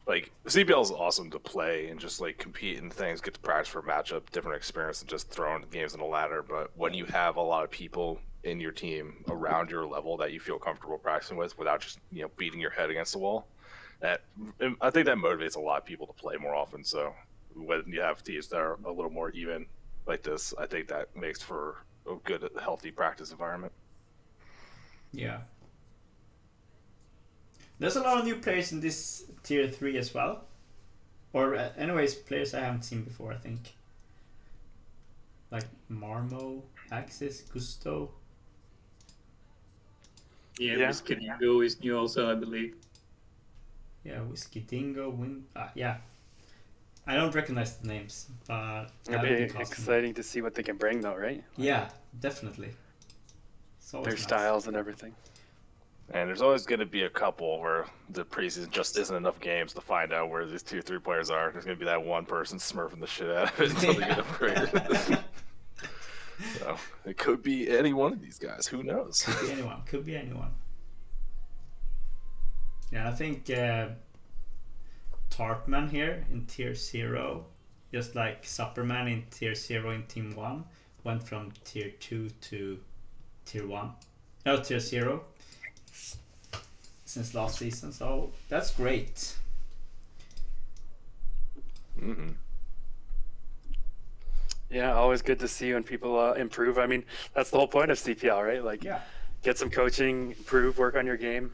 like. CPL is awesome to play and just like compete in things, get to practice for a matchup, different experience than just throwing games in a ladder. But when you have a lot of people in your team around your level that you feel comfortable practicing with without just beating your head against the wall, that I think that motivates a lot of people to play more often. So when you have teams that are a little more even like this, I think that makes for a good, healthy practice environment. Yeah. There's a lot of new players in this tier 3 as well. Or anyways, players I haven't seen before, I think. Like Marmo, Axis, Gusto. Yeah, Whiskey Dingo is new also, I believe. Yeah, Whiskey Dingo, yeah. I don't recognize the names, but It'll be exciting to see what they can bring though, right? Yeah, definitely. Their styles and everything. And there's always going to be a couple where the preseason just isn't enough games to find out where these 2-3 players are. There's going to be that one person smurfing the shit out of it until they get upgraded. So it could be any one of these guys. Who knows? Could be anyone. Yeah, I think Tartman here in tier 0, just like Superman in tier 0 in team 1, went from tier 2 to tier 1. No, tier 0. Since last season, so that's great. Mm-hmm. Yeah, always good to see when people improve. I mean, that's the whole point of CPL, right? Like, get some coaching, improve, work on your game,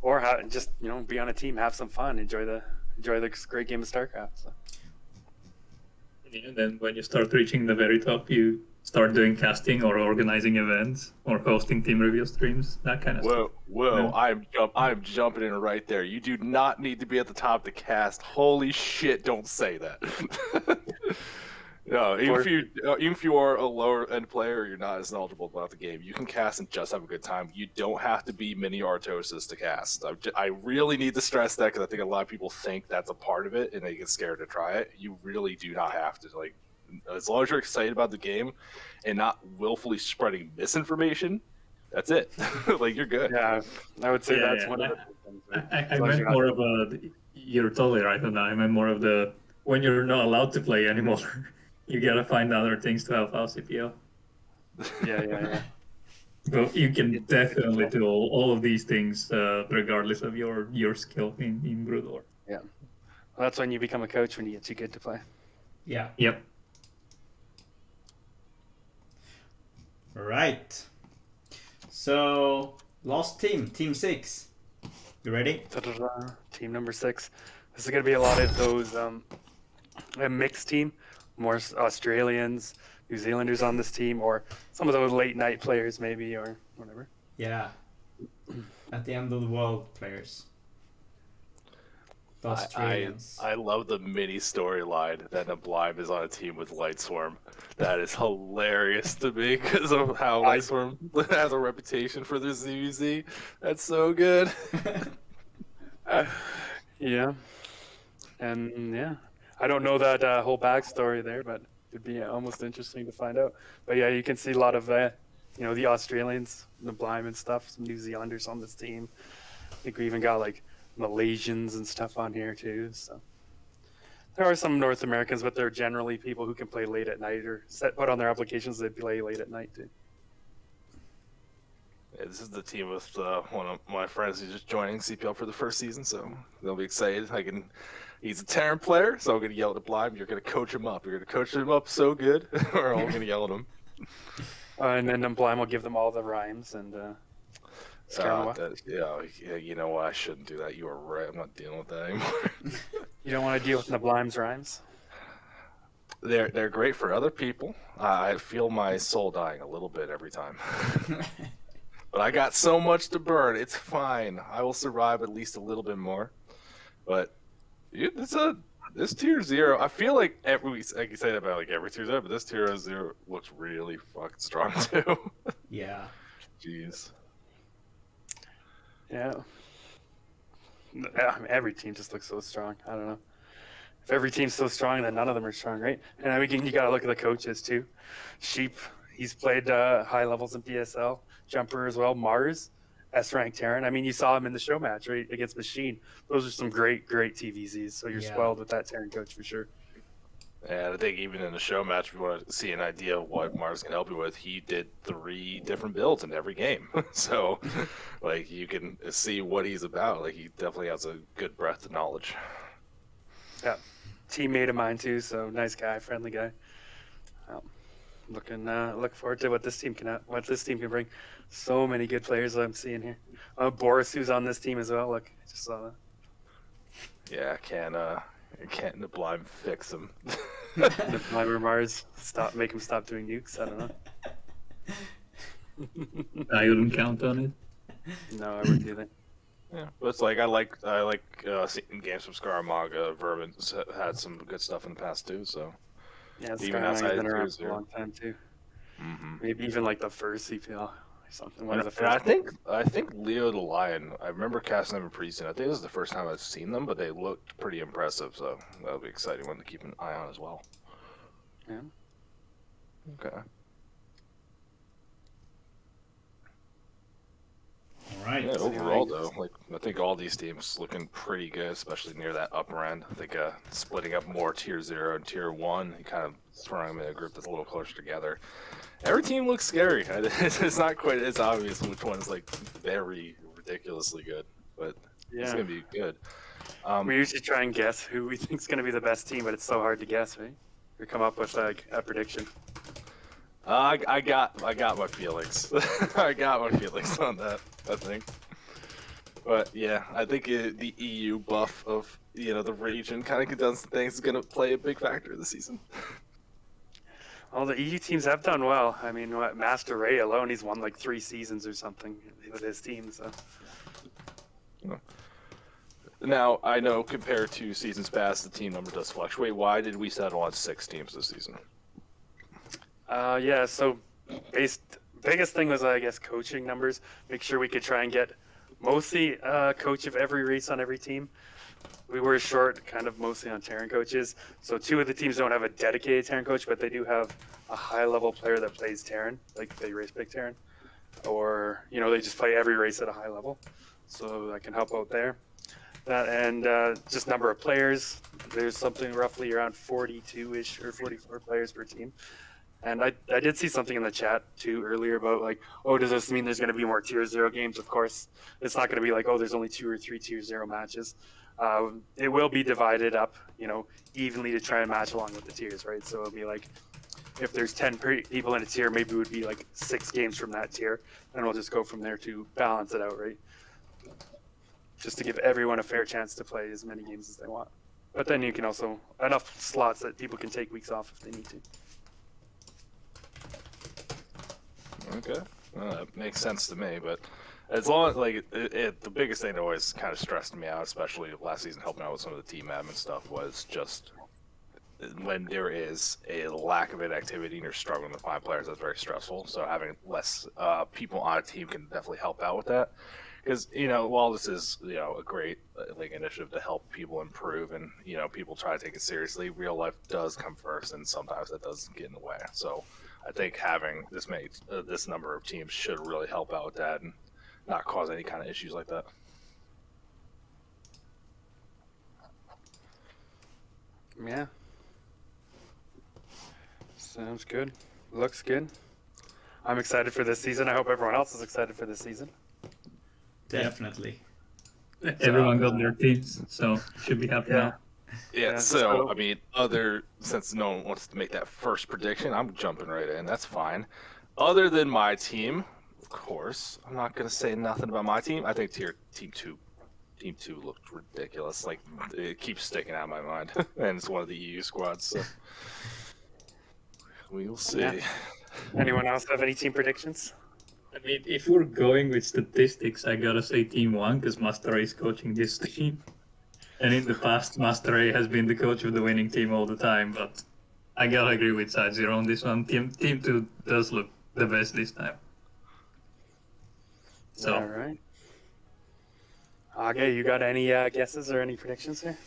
or just be on a team, have some fun, enjoy the great game of StarCraft. So. Yeah, and then when you start reaching the very top, you start doing casting or organizing events or hosting team review streams, that kind of stuff. Whoa! Yeah. I'm jumping in right there. You do not need to be at the top to cast. Holy shit! Don't say that. No, even if you are a lower end player, you're not as knowledgeable about the game. You can cast and just have a good time. You don't have to be mini Artosis to cast. I really need to stress that because I think a lot of people think that's a part of it and they get scared to try it. You really do not have to. Like, as long as you're excited about the game and not willfully spreading misinformation, that's it. Like, you're good. Yeah, I would say that's one of the things. I meant more of you're totally right on that. I meant more of when you're not allowed to play anymore. You gotta find other things to help out CPL. Yeah. So you can definitely do all of these things regardless of your skill in Brood. Yeah. Well, that's when you become a coach, when you get too good to play. Yeah. Yep. Right. So, last team, team 6. You ready? Team number 6. This is going to be a lot of those a mixed team. More Australians, New Zealanders on this team, or some of those late night players maybe, or whatever. Yeah. At the end of the world players. The Australians. I love the mini storyline that Nablime is on a team with Lightswarm. That is hilarious to me because of how Lightswarm has a reputation for their ZVZ. That's so good. Yeah. And yeah. I don't know that whole backstory there, but it'd be almost interesting to find out. But yeah, you can see a lot of, the Australians, the Blime and stuff, some New Zealanders on this team. I think we even got like Malaysians and stuff on here too. So there are some North Americans, but they're generally people who can play late at night or put on their applications they play late at night too. Yeah, this is the team with one of my friends who's just joining CPL for the first season, so they'll be excited. He's a Terran player, so I'm going to yell at Blime. You're going to coach him up. You're going to coach him up so good, or I'm going to yell at him. And then Blime will give them all the rhymes and yeah, you know what? I shouldn't do that. You are right. I'm not dealing with that anymore. You don't want to deal with Nablime's rhymes? They're great for other people. I feel my soul dying a little bit every time. But I got so much to burn. It's fine. I will survive at least a little bit more. But this tier 0. I feel like I can say that about like every tier 0, but this tier 0 looks really fucking strong too. Yeah. Jeez. Yeah. I mean, every team just looks so strong. I don't know. If every team's so strong, then none of them are strong, right? And I mean, you got to look at the coaches too. Sheep, he's played high levels in PSL. Jumper as well. Mars, S-ranked Terran. I mean, you saw him in the show match, right, against Machine. Those are some great TVZs. So you're swelled with that Terran coach for sure. And I think even in the show match, if you want to see an idea of what Mars can help you with, he did 3 different builds in every game. So, like, you can see what he's about. Like, he definitely has a good breadth of knowledge. Yeah. Teammate of mine, too, so nice guy, friendly guy. Looking forward to what this team can bring. So many good players I'm seeing here. Boris, who's on this team as well. Look, I just saw that. Yeah, can't Sublime fix him. Sublime Mars, make him stop doing nukes. I don't know. I wouldn't count on it. No, I wouldn't do that. Yeah, but it's like I like seeing games from Scaramanga. Vermin's had some good stuff in the past too. So yeah, even outside been of around tier for a 0. long time too. Mm-hmm. Maybe even like the first CPL or something. One of the And first. I think Leo the Lion. I remember casting them in preseason. I think this is the first time I've seen them, but they looked pretty impressive. So that'll be exciting one to keep an eye on as well. Yeah. Okay. All right. Yeah, overall though, like I think all these teams looking pretty good, especially near that upper end. I think splitting up more tier 0 and tier 1, kind of throwing them in a group that's a little closer together. Every team looks scary. It's not quite as obvious which one's like very ridiculously good, but it's gonna be good. We usually try and guess who we think's gonna be the best team, but it's so hard to guess, right? We come up with like a prediction. I got my feelings. I got my feelings on that, I think. But yeah, I think the EU buff of the region kind of does things is going to play a big factor this season. All the EU teams have done well. I mean, Master Ray alone, he's won like 3 seasons or something with his team. So. Now, I know compared to seasons past, the team number does fluctuate. Why did we settle on 6 teams this season? Yeah, so biggest thing was, I guess, coaching numbers. Make sure we could try and get mostly coach of every race on every team. We were short kind of mostly on Terran coaches. So 2 of the teams don't have a dedicated Terran coach, but they do have a high-level player that plays Terran, like they race big Terran. Or, they just play every race at a high level. So that can help out there. That and just number of players. There's something roughly around 42-ish or 44 players per team. And I did see something in the chat too earlier about like, oh, does this mean there's going to be more tier 0 games? Of course, it's not going to be like, oh, there's only 2 or 3 tier 0 matches. It will be divided up, evenly to try and match along with the tiers, right? So it'll be like, if there's 10 people in a tier, maybe it would be like 6 games from that tier, and we'll just go from there to balance it out, right? Just to give everyone a fair chance to play as many games as they want. But then you can also enough slots that people can take weeks off if they need to. Okay, that makes sense to me. But as long as the biggest thing that always kind of stressed me out, especially last season, helping out with some of the team admin stuff, was just when there is a lack of inactivity and you're struggling to find players. That's very stressful. So having less people on a team can definitely help out with that. Because while this is a great initiative to help people improve and people try to take it seriously, real life does come first, and sometimes that does get in the way. So I think having this number of teams should really help out with that and not cause any kind of issues like that. Yeah. Sounds good. Looks good. I'm excited for this season. I hope everyone else is excited for this season. Definitely. Everyone got their teams, so should be happy now. Yeah, so I mean, since no one wants to make that first prediction, I'm jumping right in. That's fine. Other than my team, of course, I'm not gonna say nothing about my team. I think team two looked ridiculous. Like it keeps sticking out of my mind, and it's one of the EU squads. So we will see. Yeah. Anyone else have any team predictions? I mean, if we're going with statistics, I gotta say Team 1 because Master A is coaching this team. And in the past, Master A has been the coach of the winning team all the time. But I gotta agree with Side Zero on this one. Team 2 does look the best this time. So, All right. AgGe, you got any guesses or any predictions here?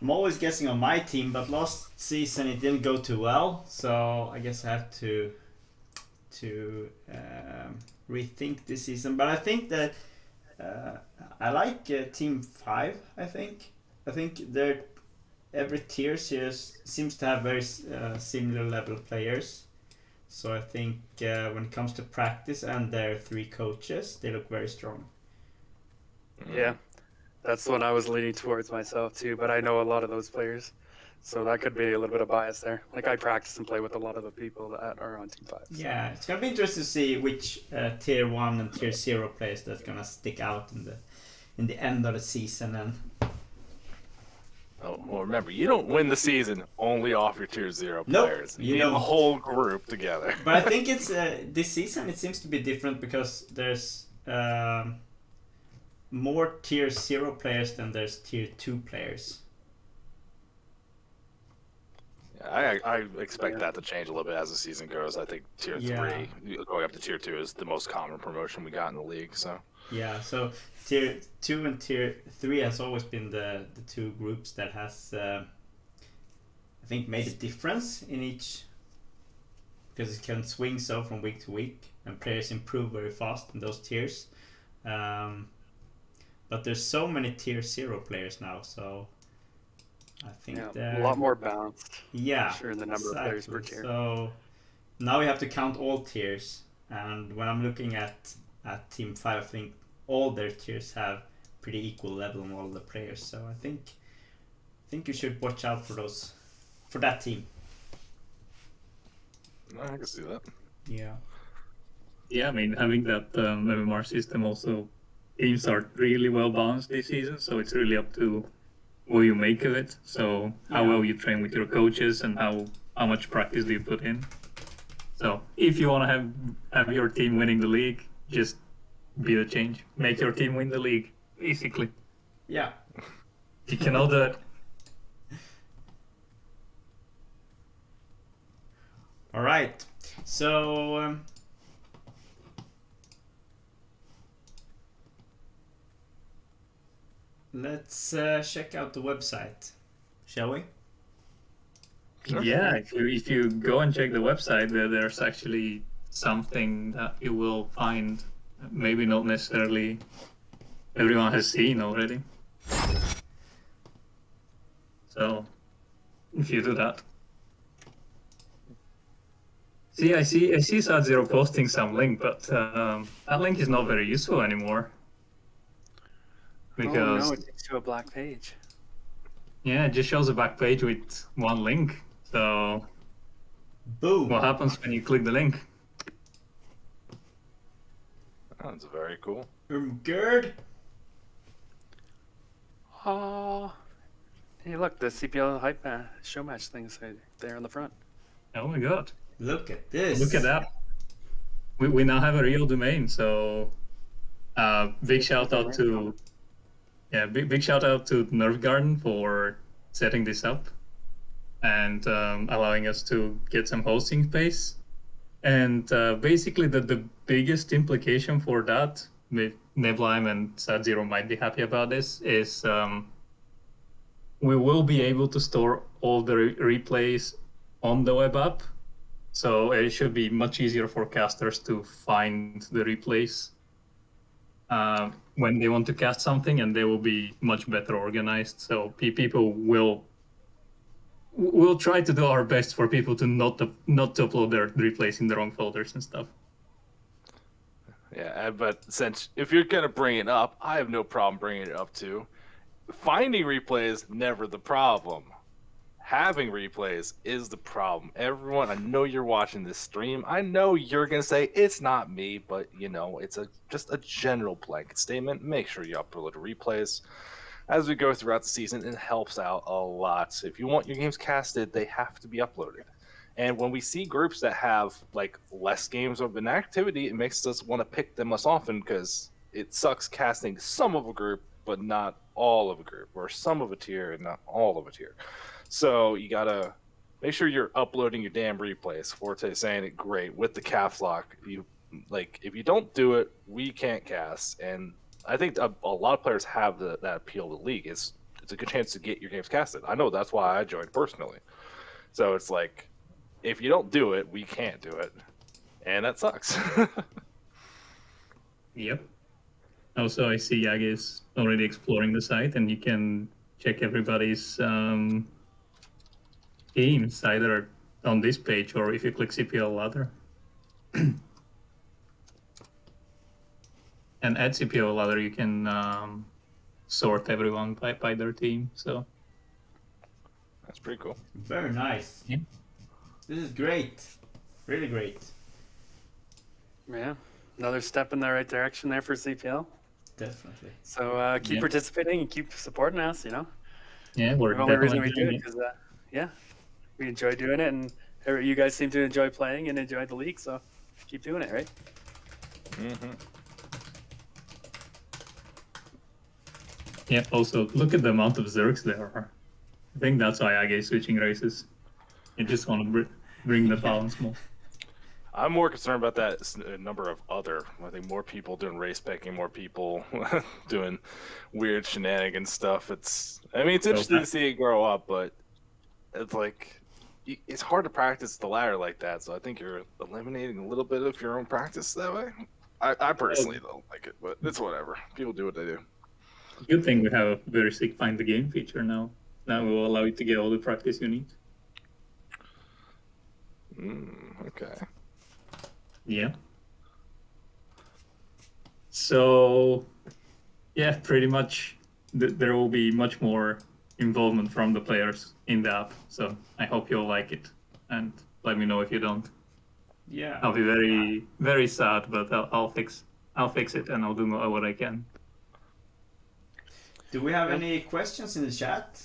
I'm always guessing on my team, but last season it didn't go too well, so I guess I have to rethink this season. But I think that I like Team 5. I think every tier seems to have very similar level players. So I think when it comes to practice and their 3 coaches, they look very strong. Yeah, that's the one I was leaning towards myself too, but I know a lot of those players, so that could be a little bit of bias there. Like I practice and play with a lot of the people that are on Team 5. So. Yeah, it's gonna be interesting to see which tier 1 and tier 0 players that's gonna stick out in the end of the season. And Oh, well, remember, you don't win the season only off your tier 0 Nope, players. you need a don't. whole group together. but I think it's this season it seems to be different because there's more tier 0 players than there's tier 2 players. Yeah, I expect that to change a little bit as the season goes. I think tier Yeah. 3, going up to tier 2, is the most common promotion we got in the league. So Yeah, so tier 2 and tier 3 has always been the 2 groups that has I think made a difference in each, because it can swing so from week to week and players improve very fast in those tiers. But there's so many tier 0 players now, so I think Yeah, a lot more balanced. Yeah, Sure, in the number of players per tier. So now we have to count all tiers, and when I'm looking at Team 5, I think all their tiers have pretty equal level on all the players. So I think you should watch out for that team. I can see that. Yeah. yeah, I mean, having that MMR system also, teams are really well balanced this season, so it's really up to what you make of it. So how well you train with your coaches and how much practice do you put in. So if you want to have your team winning the league, just be the change. Make your team win the league, basically. Yeah. You can all do it. All right. So let's check out the website, shall we? Sure. Yeah, if you go and check the website, there's actually something that you will find maybe not necessarily everyone has seen already. So if you do that. See, I see Sub-Zero posting some link, but that link is not very useful anymore. Because Oh no, it takes you to a black page. yeah, it just shows a back page with one link. So Boom. what happens when you click the link? That's very cool. Good. Oh, hey, look, the CPL hype show match things there in the front. Oh my god. Look at this. Look at that. We now have a real domain, so big shout out to big shout out to Nerf Garden for setting this up and allowing us to get some hosting space. And basically the biggest implication for that, Neblime and Sub-Zero might be happy about this, is we will be able to store all the replays on the web app. So it should be much easier for casters to find the replays when they want to cast something, and they will be much better organized. So people we'll try to do our best for people to not to upload their replays in the wrong folders and stuff. Yeah, but since if you're gonna bring it up, I have no problem bringing it up too. Finding replays never the problem. Having replays is the problem. Everyone, I know you're watching this stream. I know you're gonna say it's not me, but you know it's just a general blanket statement. Make sure you upload replays as we go throughout the season. It helps out a lot. If you want your games casted, they have to be uploaded. And when we see groups that have like less games of inactivity, it makes us want to pick them less often because it sucks casting some of a group but not all of a group, or some of a tier and not all of a tier. So you gotta make sure you're uploading your damn replays. Forte saying it great with the caps lock. You like if you don't do it, we can't cast. And I think a lot of players have that appeal to the league. It's a good chance to get your games casted. I know that's why I joined personally. So it's like if you don't do it, we can't do it, and that sucks. Yep. Also, I see AgGe is already exploring the site, and you can check everybody's teams either on this page or if you click CPL ladder. And at CPL ladder, you can sort everyone by their team. So That's pretty cool. Very nice. Yeah. This is great. Really great. Yeah, another step in the right direction there for CPL. Definitely. So keep participating and keep supporting us. You know, yeah, we're the only reason we definitely do it because we enjoy doing it, and you guys seem to enjoy playing and enjoy the league. So keep doing it, right? Mm-hmm. Yeah, also, look at the amount of Zergs there are. I think that's why AgGe is switching races. You just want to bring the balance more. I'm more concerned about that number of other. I think more people doing race picking, more people doing weird shenanigans stuff. It's interesting to see it grow up, but it's like it's hard to practice the ladder like that. So I think you're eliminating a little bit of your own practice that way. I personally don't like it, but it's whatever. People do what they do. Good thing we have a very sick find the game feature now. Now we will allow you to get all the practice you need. Okay. Yeah. So, yeah, pretty much there will be much more involvement from the players in the app. So I hope you'll like it, and let me know if you don't. Yeah. I'll be very, very sad, but I'll fix it, and I'll do what I can. Do we have any questions in the chat?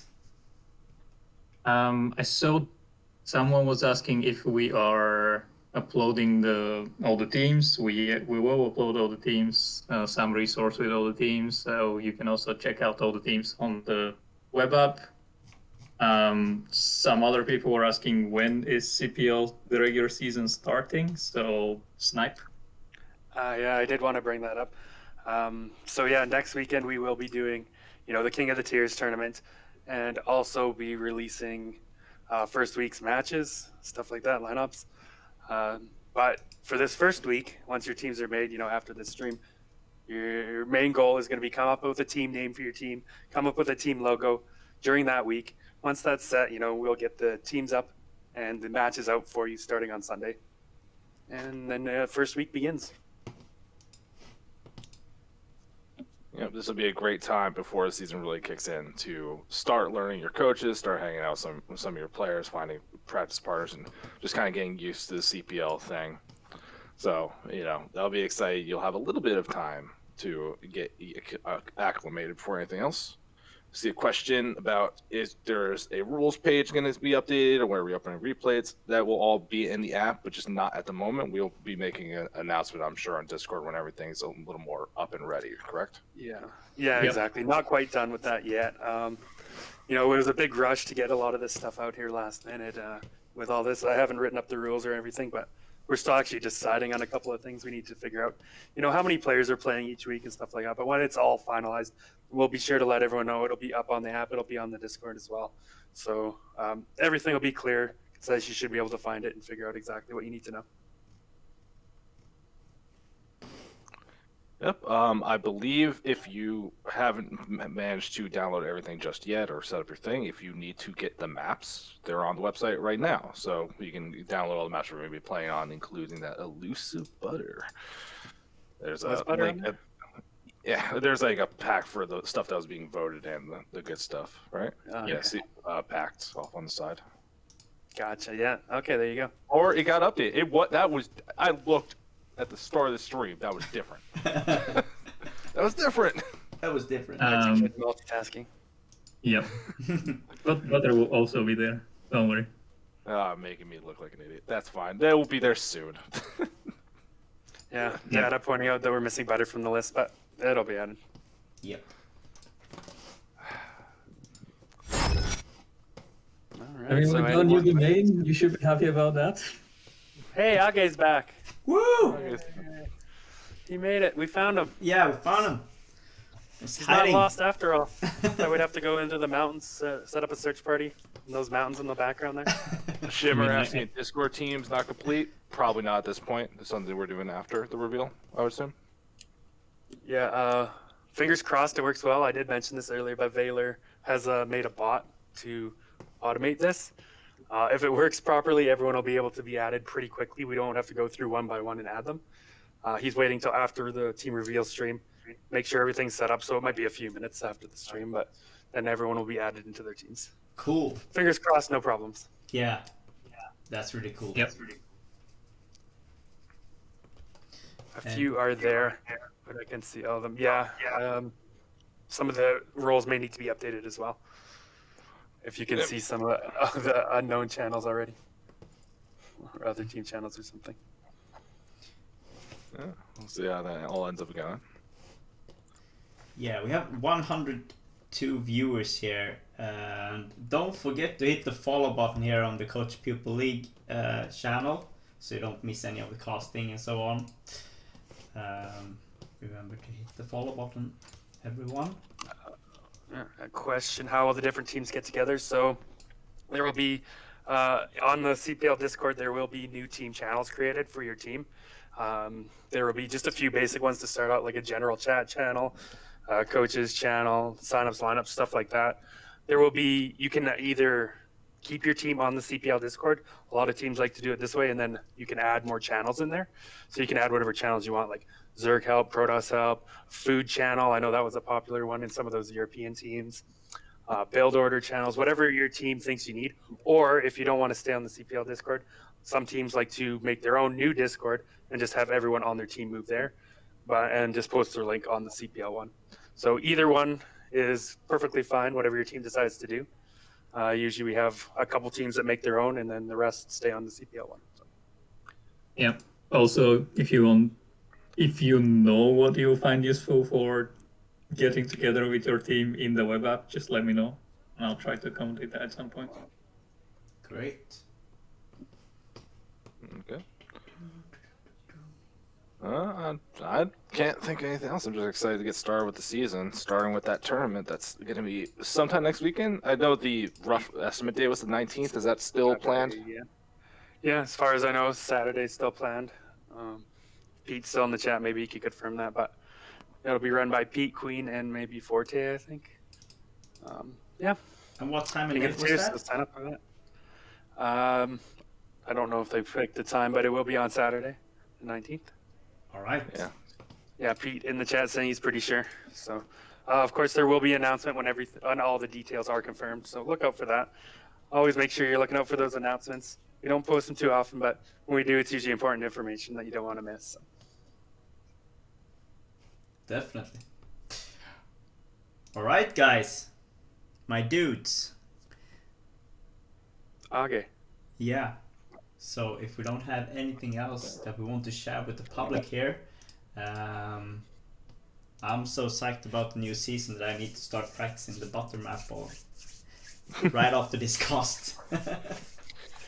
I saw someone was asking if we are uploading all the teams. We will upload all the teams, some resource with all the teams. So you can also check out all the teams on the web app. Some other people were asking when is CPL the regular season starting. So Snipe. Yeah, I did want to bring that up. So yeah, next weekend we will be doing, the King of the Tiers tournament, and also be releasing first week's matches, stuff like that, lineups. But for this first week, once your teams are made, after this stream, your main goal is going to be come up with a team name for your team, come up with a team logo during that week. Once that's set, we'll get the teams up and the matches out for you starting on Sunday. And then first week begins. Yeah, this will be a great time before the season really kicks in to start learning your coaches, start hanging out with some of your players, finding practice partners, and just kind of getting used to the CPL thing. So, that'll be exciting. You'll have a little bit of time to get acclimated before anything else. See a question about is there's a rules page going to be updated or where are we uploading replays? That will all be in the app, but just not at the moment. We'll be making an announcement, I'm sure, on Discord when everything's a little more up and ready, correct? Yeah, exactly. Not quite done with that yet. It was a big rush to get a lot of this stuff out here last minute. With all this, I haven't written up the rules or everything, but we're still actually deciding on a couple of things we need to figure out. How many players are playing each week and stuff like that. But when it's all finalized, we'll be sure to let everyone know. It'll be up on the app. It'll be on the Discord as well. So everything will be clear. It says you should be able to find it and figure out exactly what you need to know. Yep. I believe if you haven't managed to download everything just yet or set up your thing, if you need to get the maps, they're on the website right now. So you can download all the maps we're going to be playing on, including that elusive butter. There's a link. Yeah, there's like a pack for the stuff that was being voted in, the good stuff, right? Okay. See, packed off on the side. Gotcha. Yeah. Okay. There you go. Or it got updated. I looked at the start of the stream. That was different. That was different. That was different. Multitasking. Yep. But butter will also be there. Don't worry. Making me look like an idiot. That's fine. They will be there soon. Yeah, data pointing out that we're missing butter from the list, but it'll be added. Yep. All right. I mean, so we got a new domain. You should be happy about that. Hey, AgGe's back. Woo! He made it. We found him. Yeah, we found him. He's not lost after all. Thought we'd have to go into the mountains, set up a search party in those mountains in the background there. Shimmer asking if Discord team's not complete. Probably not at this point. It's something we're doing after the reveal, I would assume. Yeah, fingers crossed it works well. I did mention this earlier, but Valor has made a bot to automate this. If it works properly, everyone will be able to be added pretty quickly. We don't have to go through one by one and add them. He's waiting till after the team reveal stream, make sure everything's set up. So it might be a few minutes after the stream, but then everyone will be added into their teams. Cool. Fingers crossed, no problems. Yeah. That's really cool. Yep. A few are there, but I can see all of them. Yeah. Some of the roles may need to be updated as well. If you can see some of the unknown channels already, or other team channels or something. Yeah, we'll see how that all ends up going. Yeah, we have 102 viewers here. And don't forget to hit the follow button here on the Coach-Pupil League channel, so you don't miss any of the casting and so on. Remember to hit the follow button, everyone. A question: how will the different teams get together? So there will be on the CPL Discord. There will be new team channels created for your team. There will be just a few basic ones to start out, like a general chat channel, coaches channel, signups, lineups, stuff like that. There will be, you can either keep your team on the CPL Discord. A lot of teams like to do it this way, and then you can add more channels in there. So you can add whatever channels you want, like Zerg help, Protoss help, food channel. I know that was a popular one in some of those European teams. Build order channels, whatever your team thinks you need. Or if you don't want to stay on the CPL Discord, some teams like to make their own new Discord and just have everyone on their team move there, and just post their link on the CPL one. So either one is perfectly fine, whatever your team decides to do. Usually we have a couple teams that make their own, and then the rest stay on the CPL one. So. Yeah. Also, if you know what you find useful for getting together with your team in the web app, just let me know, and I'll try to accommodate that at some point. Great. Okay. I can't think of anything else. I'm just excited to get started with the season, starting with that tournament that's going to be sometime next weekend. I know the rough estimate day was the 19th. Is that still planned? Yeah, as far as I know, Saturday's still planned. Pete's still in the chat. Maybe he could confirm that, but it'll be run by Pete, Queen, and maybe Forte, I think. Yeah. And what time and You date can was that? sign up for that. I don't know if they picked the time, but it will be on Saturday, the 19th. All right. Yeah. Yeah, Pete in the chat saying he's pretty sure. So, of course, there will be an announcement when all the details are confirmed. So look out for that. Always make sure you're looking out for those announcements. We don't post them too often, but when we do, it's usually important information that you don't want to miss. So. Definitely. All right, guys. My dudes. Okay. Yeah. So if we don't have anything else that we want to share with the public here, I'm so psyched about the new season that I need to start practicing the butter map right after this cast.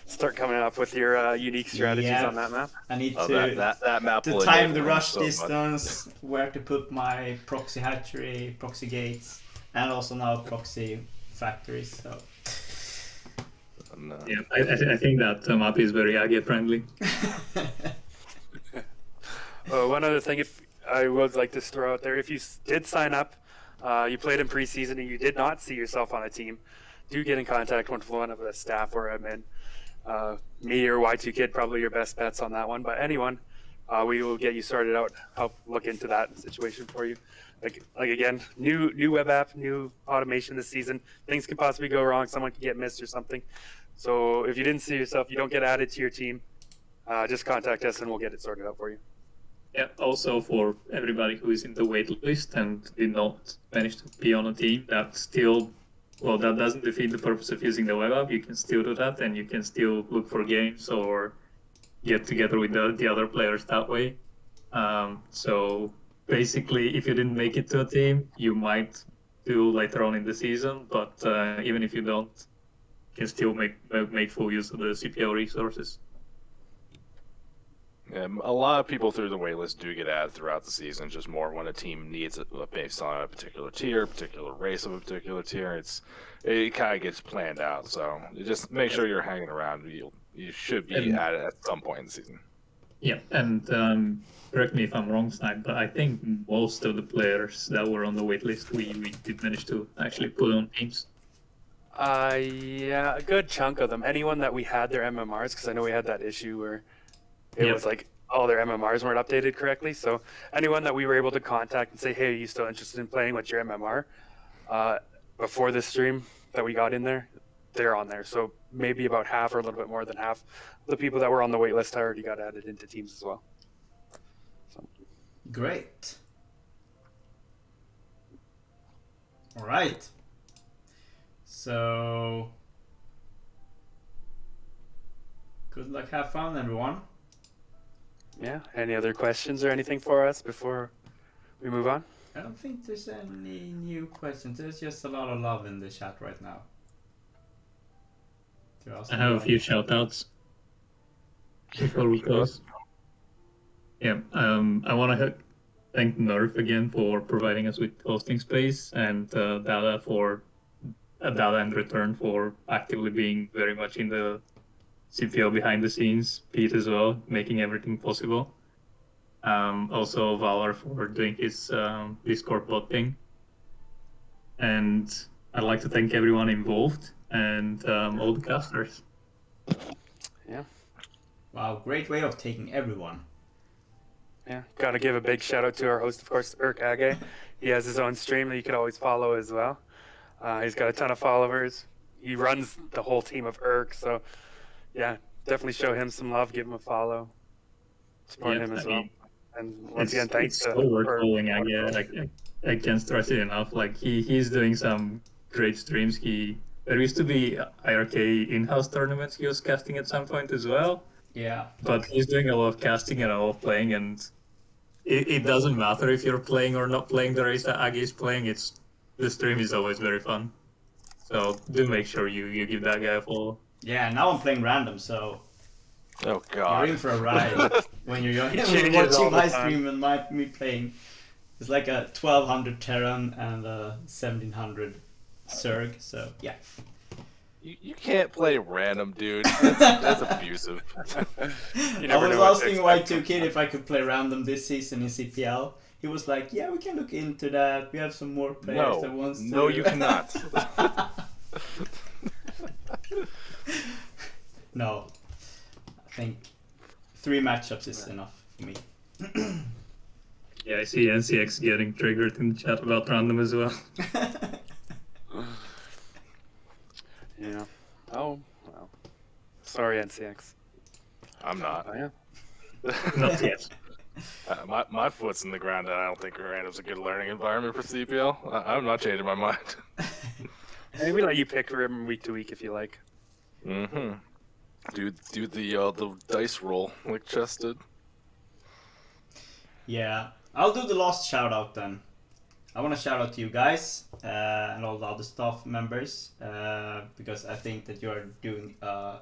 Start coming up with your unique strategies on that map. I need to that map to will time the enable rush so much. distance, where to put my proxy hatchery, proxy gates, and also now proxy factories. So. No. Yeah, I think that map is very AgGe friendly. One other thing, if I would like to throw out there, if you did sign up, you played in preseason and you did not see yourself on a team, do get in contact with one of the staff or admin. Me or Y2 Kid, probably your best bets on that one, but anyone, we will get you sorted out, help look into that situation for you. Like again, new web app, new automation this season. Things can possibly go wrong. Someone can get missed or something. So if you didn't see yourself, you don't get added to your team, just contact us and we'll get it sorted out for you. Yeah, also for everybody who is in the wait list and did not manage to be on a team, that still well, that doesn't defeat the purpose of using the web app. You can still do that, and you can still look for games or get together with the other players that way. So basically, if you didn't make it to a team, you might do later on in the season. But even if you don't, you can still make full use of the CPL resources. Yeah, a lot of people through the waitlist do get added throughout the season, just more when a team needs it based on a particular tier, particular race of a particular tier. It kind of gets planned out, so you just make sure you're hanging around. You should be added at some point in the season. Yeah, and correct me if I'm wrong, Snipe, but I think most of the players that were on the waitlist, we did manage to actually put on teams. Yeah, a good chunk of them. Anyone that we had their MMRs, because I know we had that issue where it was like all their MMRs weren't updated correctly. So anyone that we were able to contact and say, hey, are you still interested in playing? What's your MMR? Before this stream that we got in there, they're on there. So maybe about half or a little bit more than half of the people that were on the wait list already got added into teams as well. So. Great. All right. So good luck, have fun, everyone. Yeah. Any other questions or anything for us before we move on? I don't think there's any new questions. There's just a lot of love in the chat right now. I have a few shout-outs before we close. Yeah, I want to thank Nerf again for providing us with hosting space, and Dada in return for actively being very much in the CPO behind the scenes, Pete as well, making everything possible. Also Valor for doing his Discord bot thing. And I'd like to thank everyone involved and all the casters. Yeah. Wow, great way of taking everyone. Yeah, gotta give a big shout out to our host, of course, AgGe. He has his own stream that you could always follow as well. He's got a ton of followers. He runs the whole team of ERC, so yeah, definitely show him some love, give him a follow, support him as well. And once again, thanks. It's so worth following AgGe. I can't stress it enough. Like he's doing some great streams. There used to be IRK in-house tournaments he was casting at some point as well. Yeah. But he's doing a lot of casting and a lot of playing, and it doesn't matter if you're playing or not playing the race that AgGe is playing. The stream is always very fun. So do make sure you give that guy a follow. Yeah, now I'm playing random, so Oh God! you're in for a ride when you're watching my stream and me playing. It's like a 1200 Terran and a 1700 Zerg, so yeah. You can't play random, dude. That's abusive. I was asking Y2Kid if I could play random this season in CPL. He was like, yeah, we can look into that. We have some more players that wants to. No, you cannot. No. I think 3 matchups is enough for me. Yeah, I see NCX getting triggered in the chat about random as well. Yeah. Oh, well. Sorry, NCX. I'm not. Oh, yeah. Not yet. My foot's in the ground, and I don't think random's a good learning environment for CPL. I'm not changing my mind. Maybe we let you pick him week to week if you like. Mm-hmm. Do the dice roll like Chess did. Yeah, I'll do the last shout out then. I want to shout out to you guys and all the other staff members because I think that you're doing a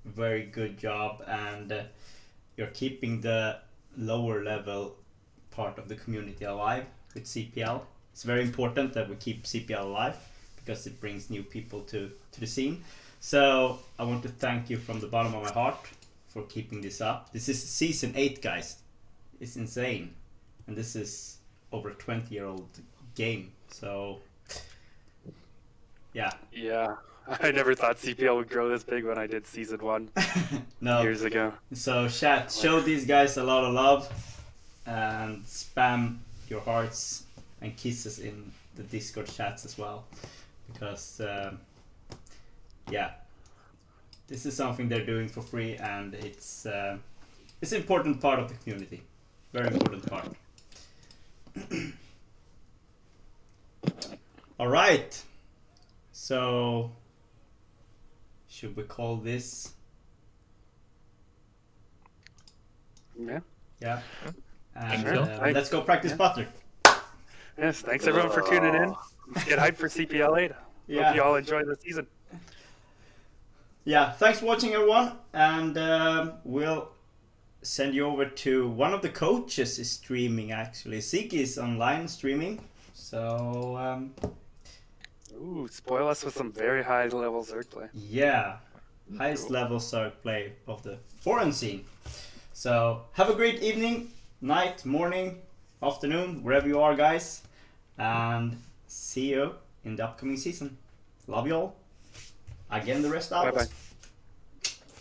very good job and you're keeping the lower level part of the community alive with CPL. It's very important that we keep CPL alive because it brings new people to the scene. So I want to thank you from the bottom of my heart for keeping this up. This is season 8, guys. It's insane. And this is over a 20-year-old game. So, yeah. Yeah. I never thought CPL would grow this big when I did season 1 years ago. So, chat, show these guys a lot of love and spam your hearts and kisses in the Discord chats as well. Because, yeah, this is something they're doing for free and it's an important part of the community. Very important part. All right. So, should we call this? Yeah. Yeah. And Sure. let's go practice Yeah. butter. Yes. Thanks everyone for tuning in. Let's get hyped for CPL 8. Yeah. Hope you all enjoy the season. Yeah, thanks for watching, everyone. And we'll send you over to one of the coaches is streaming, actually. Zeke is online streaming. So, Ooh, spoil us with some very high level Zerg play. yeah. Highest level Zerg play of the foreign scene. So, have a great evening, night, morning, afternoon, wherever you are, guys. And see you in the upcoming season. Love you all. Again, the rest out. Bye-bye.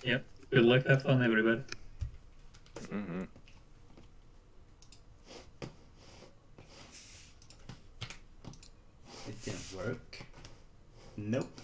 Yep. Good luck. Have fun, everybody. Mm-hmm. It didn't work. Nope.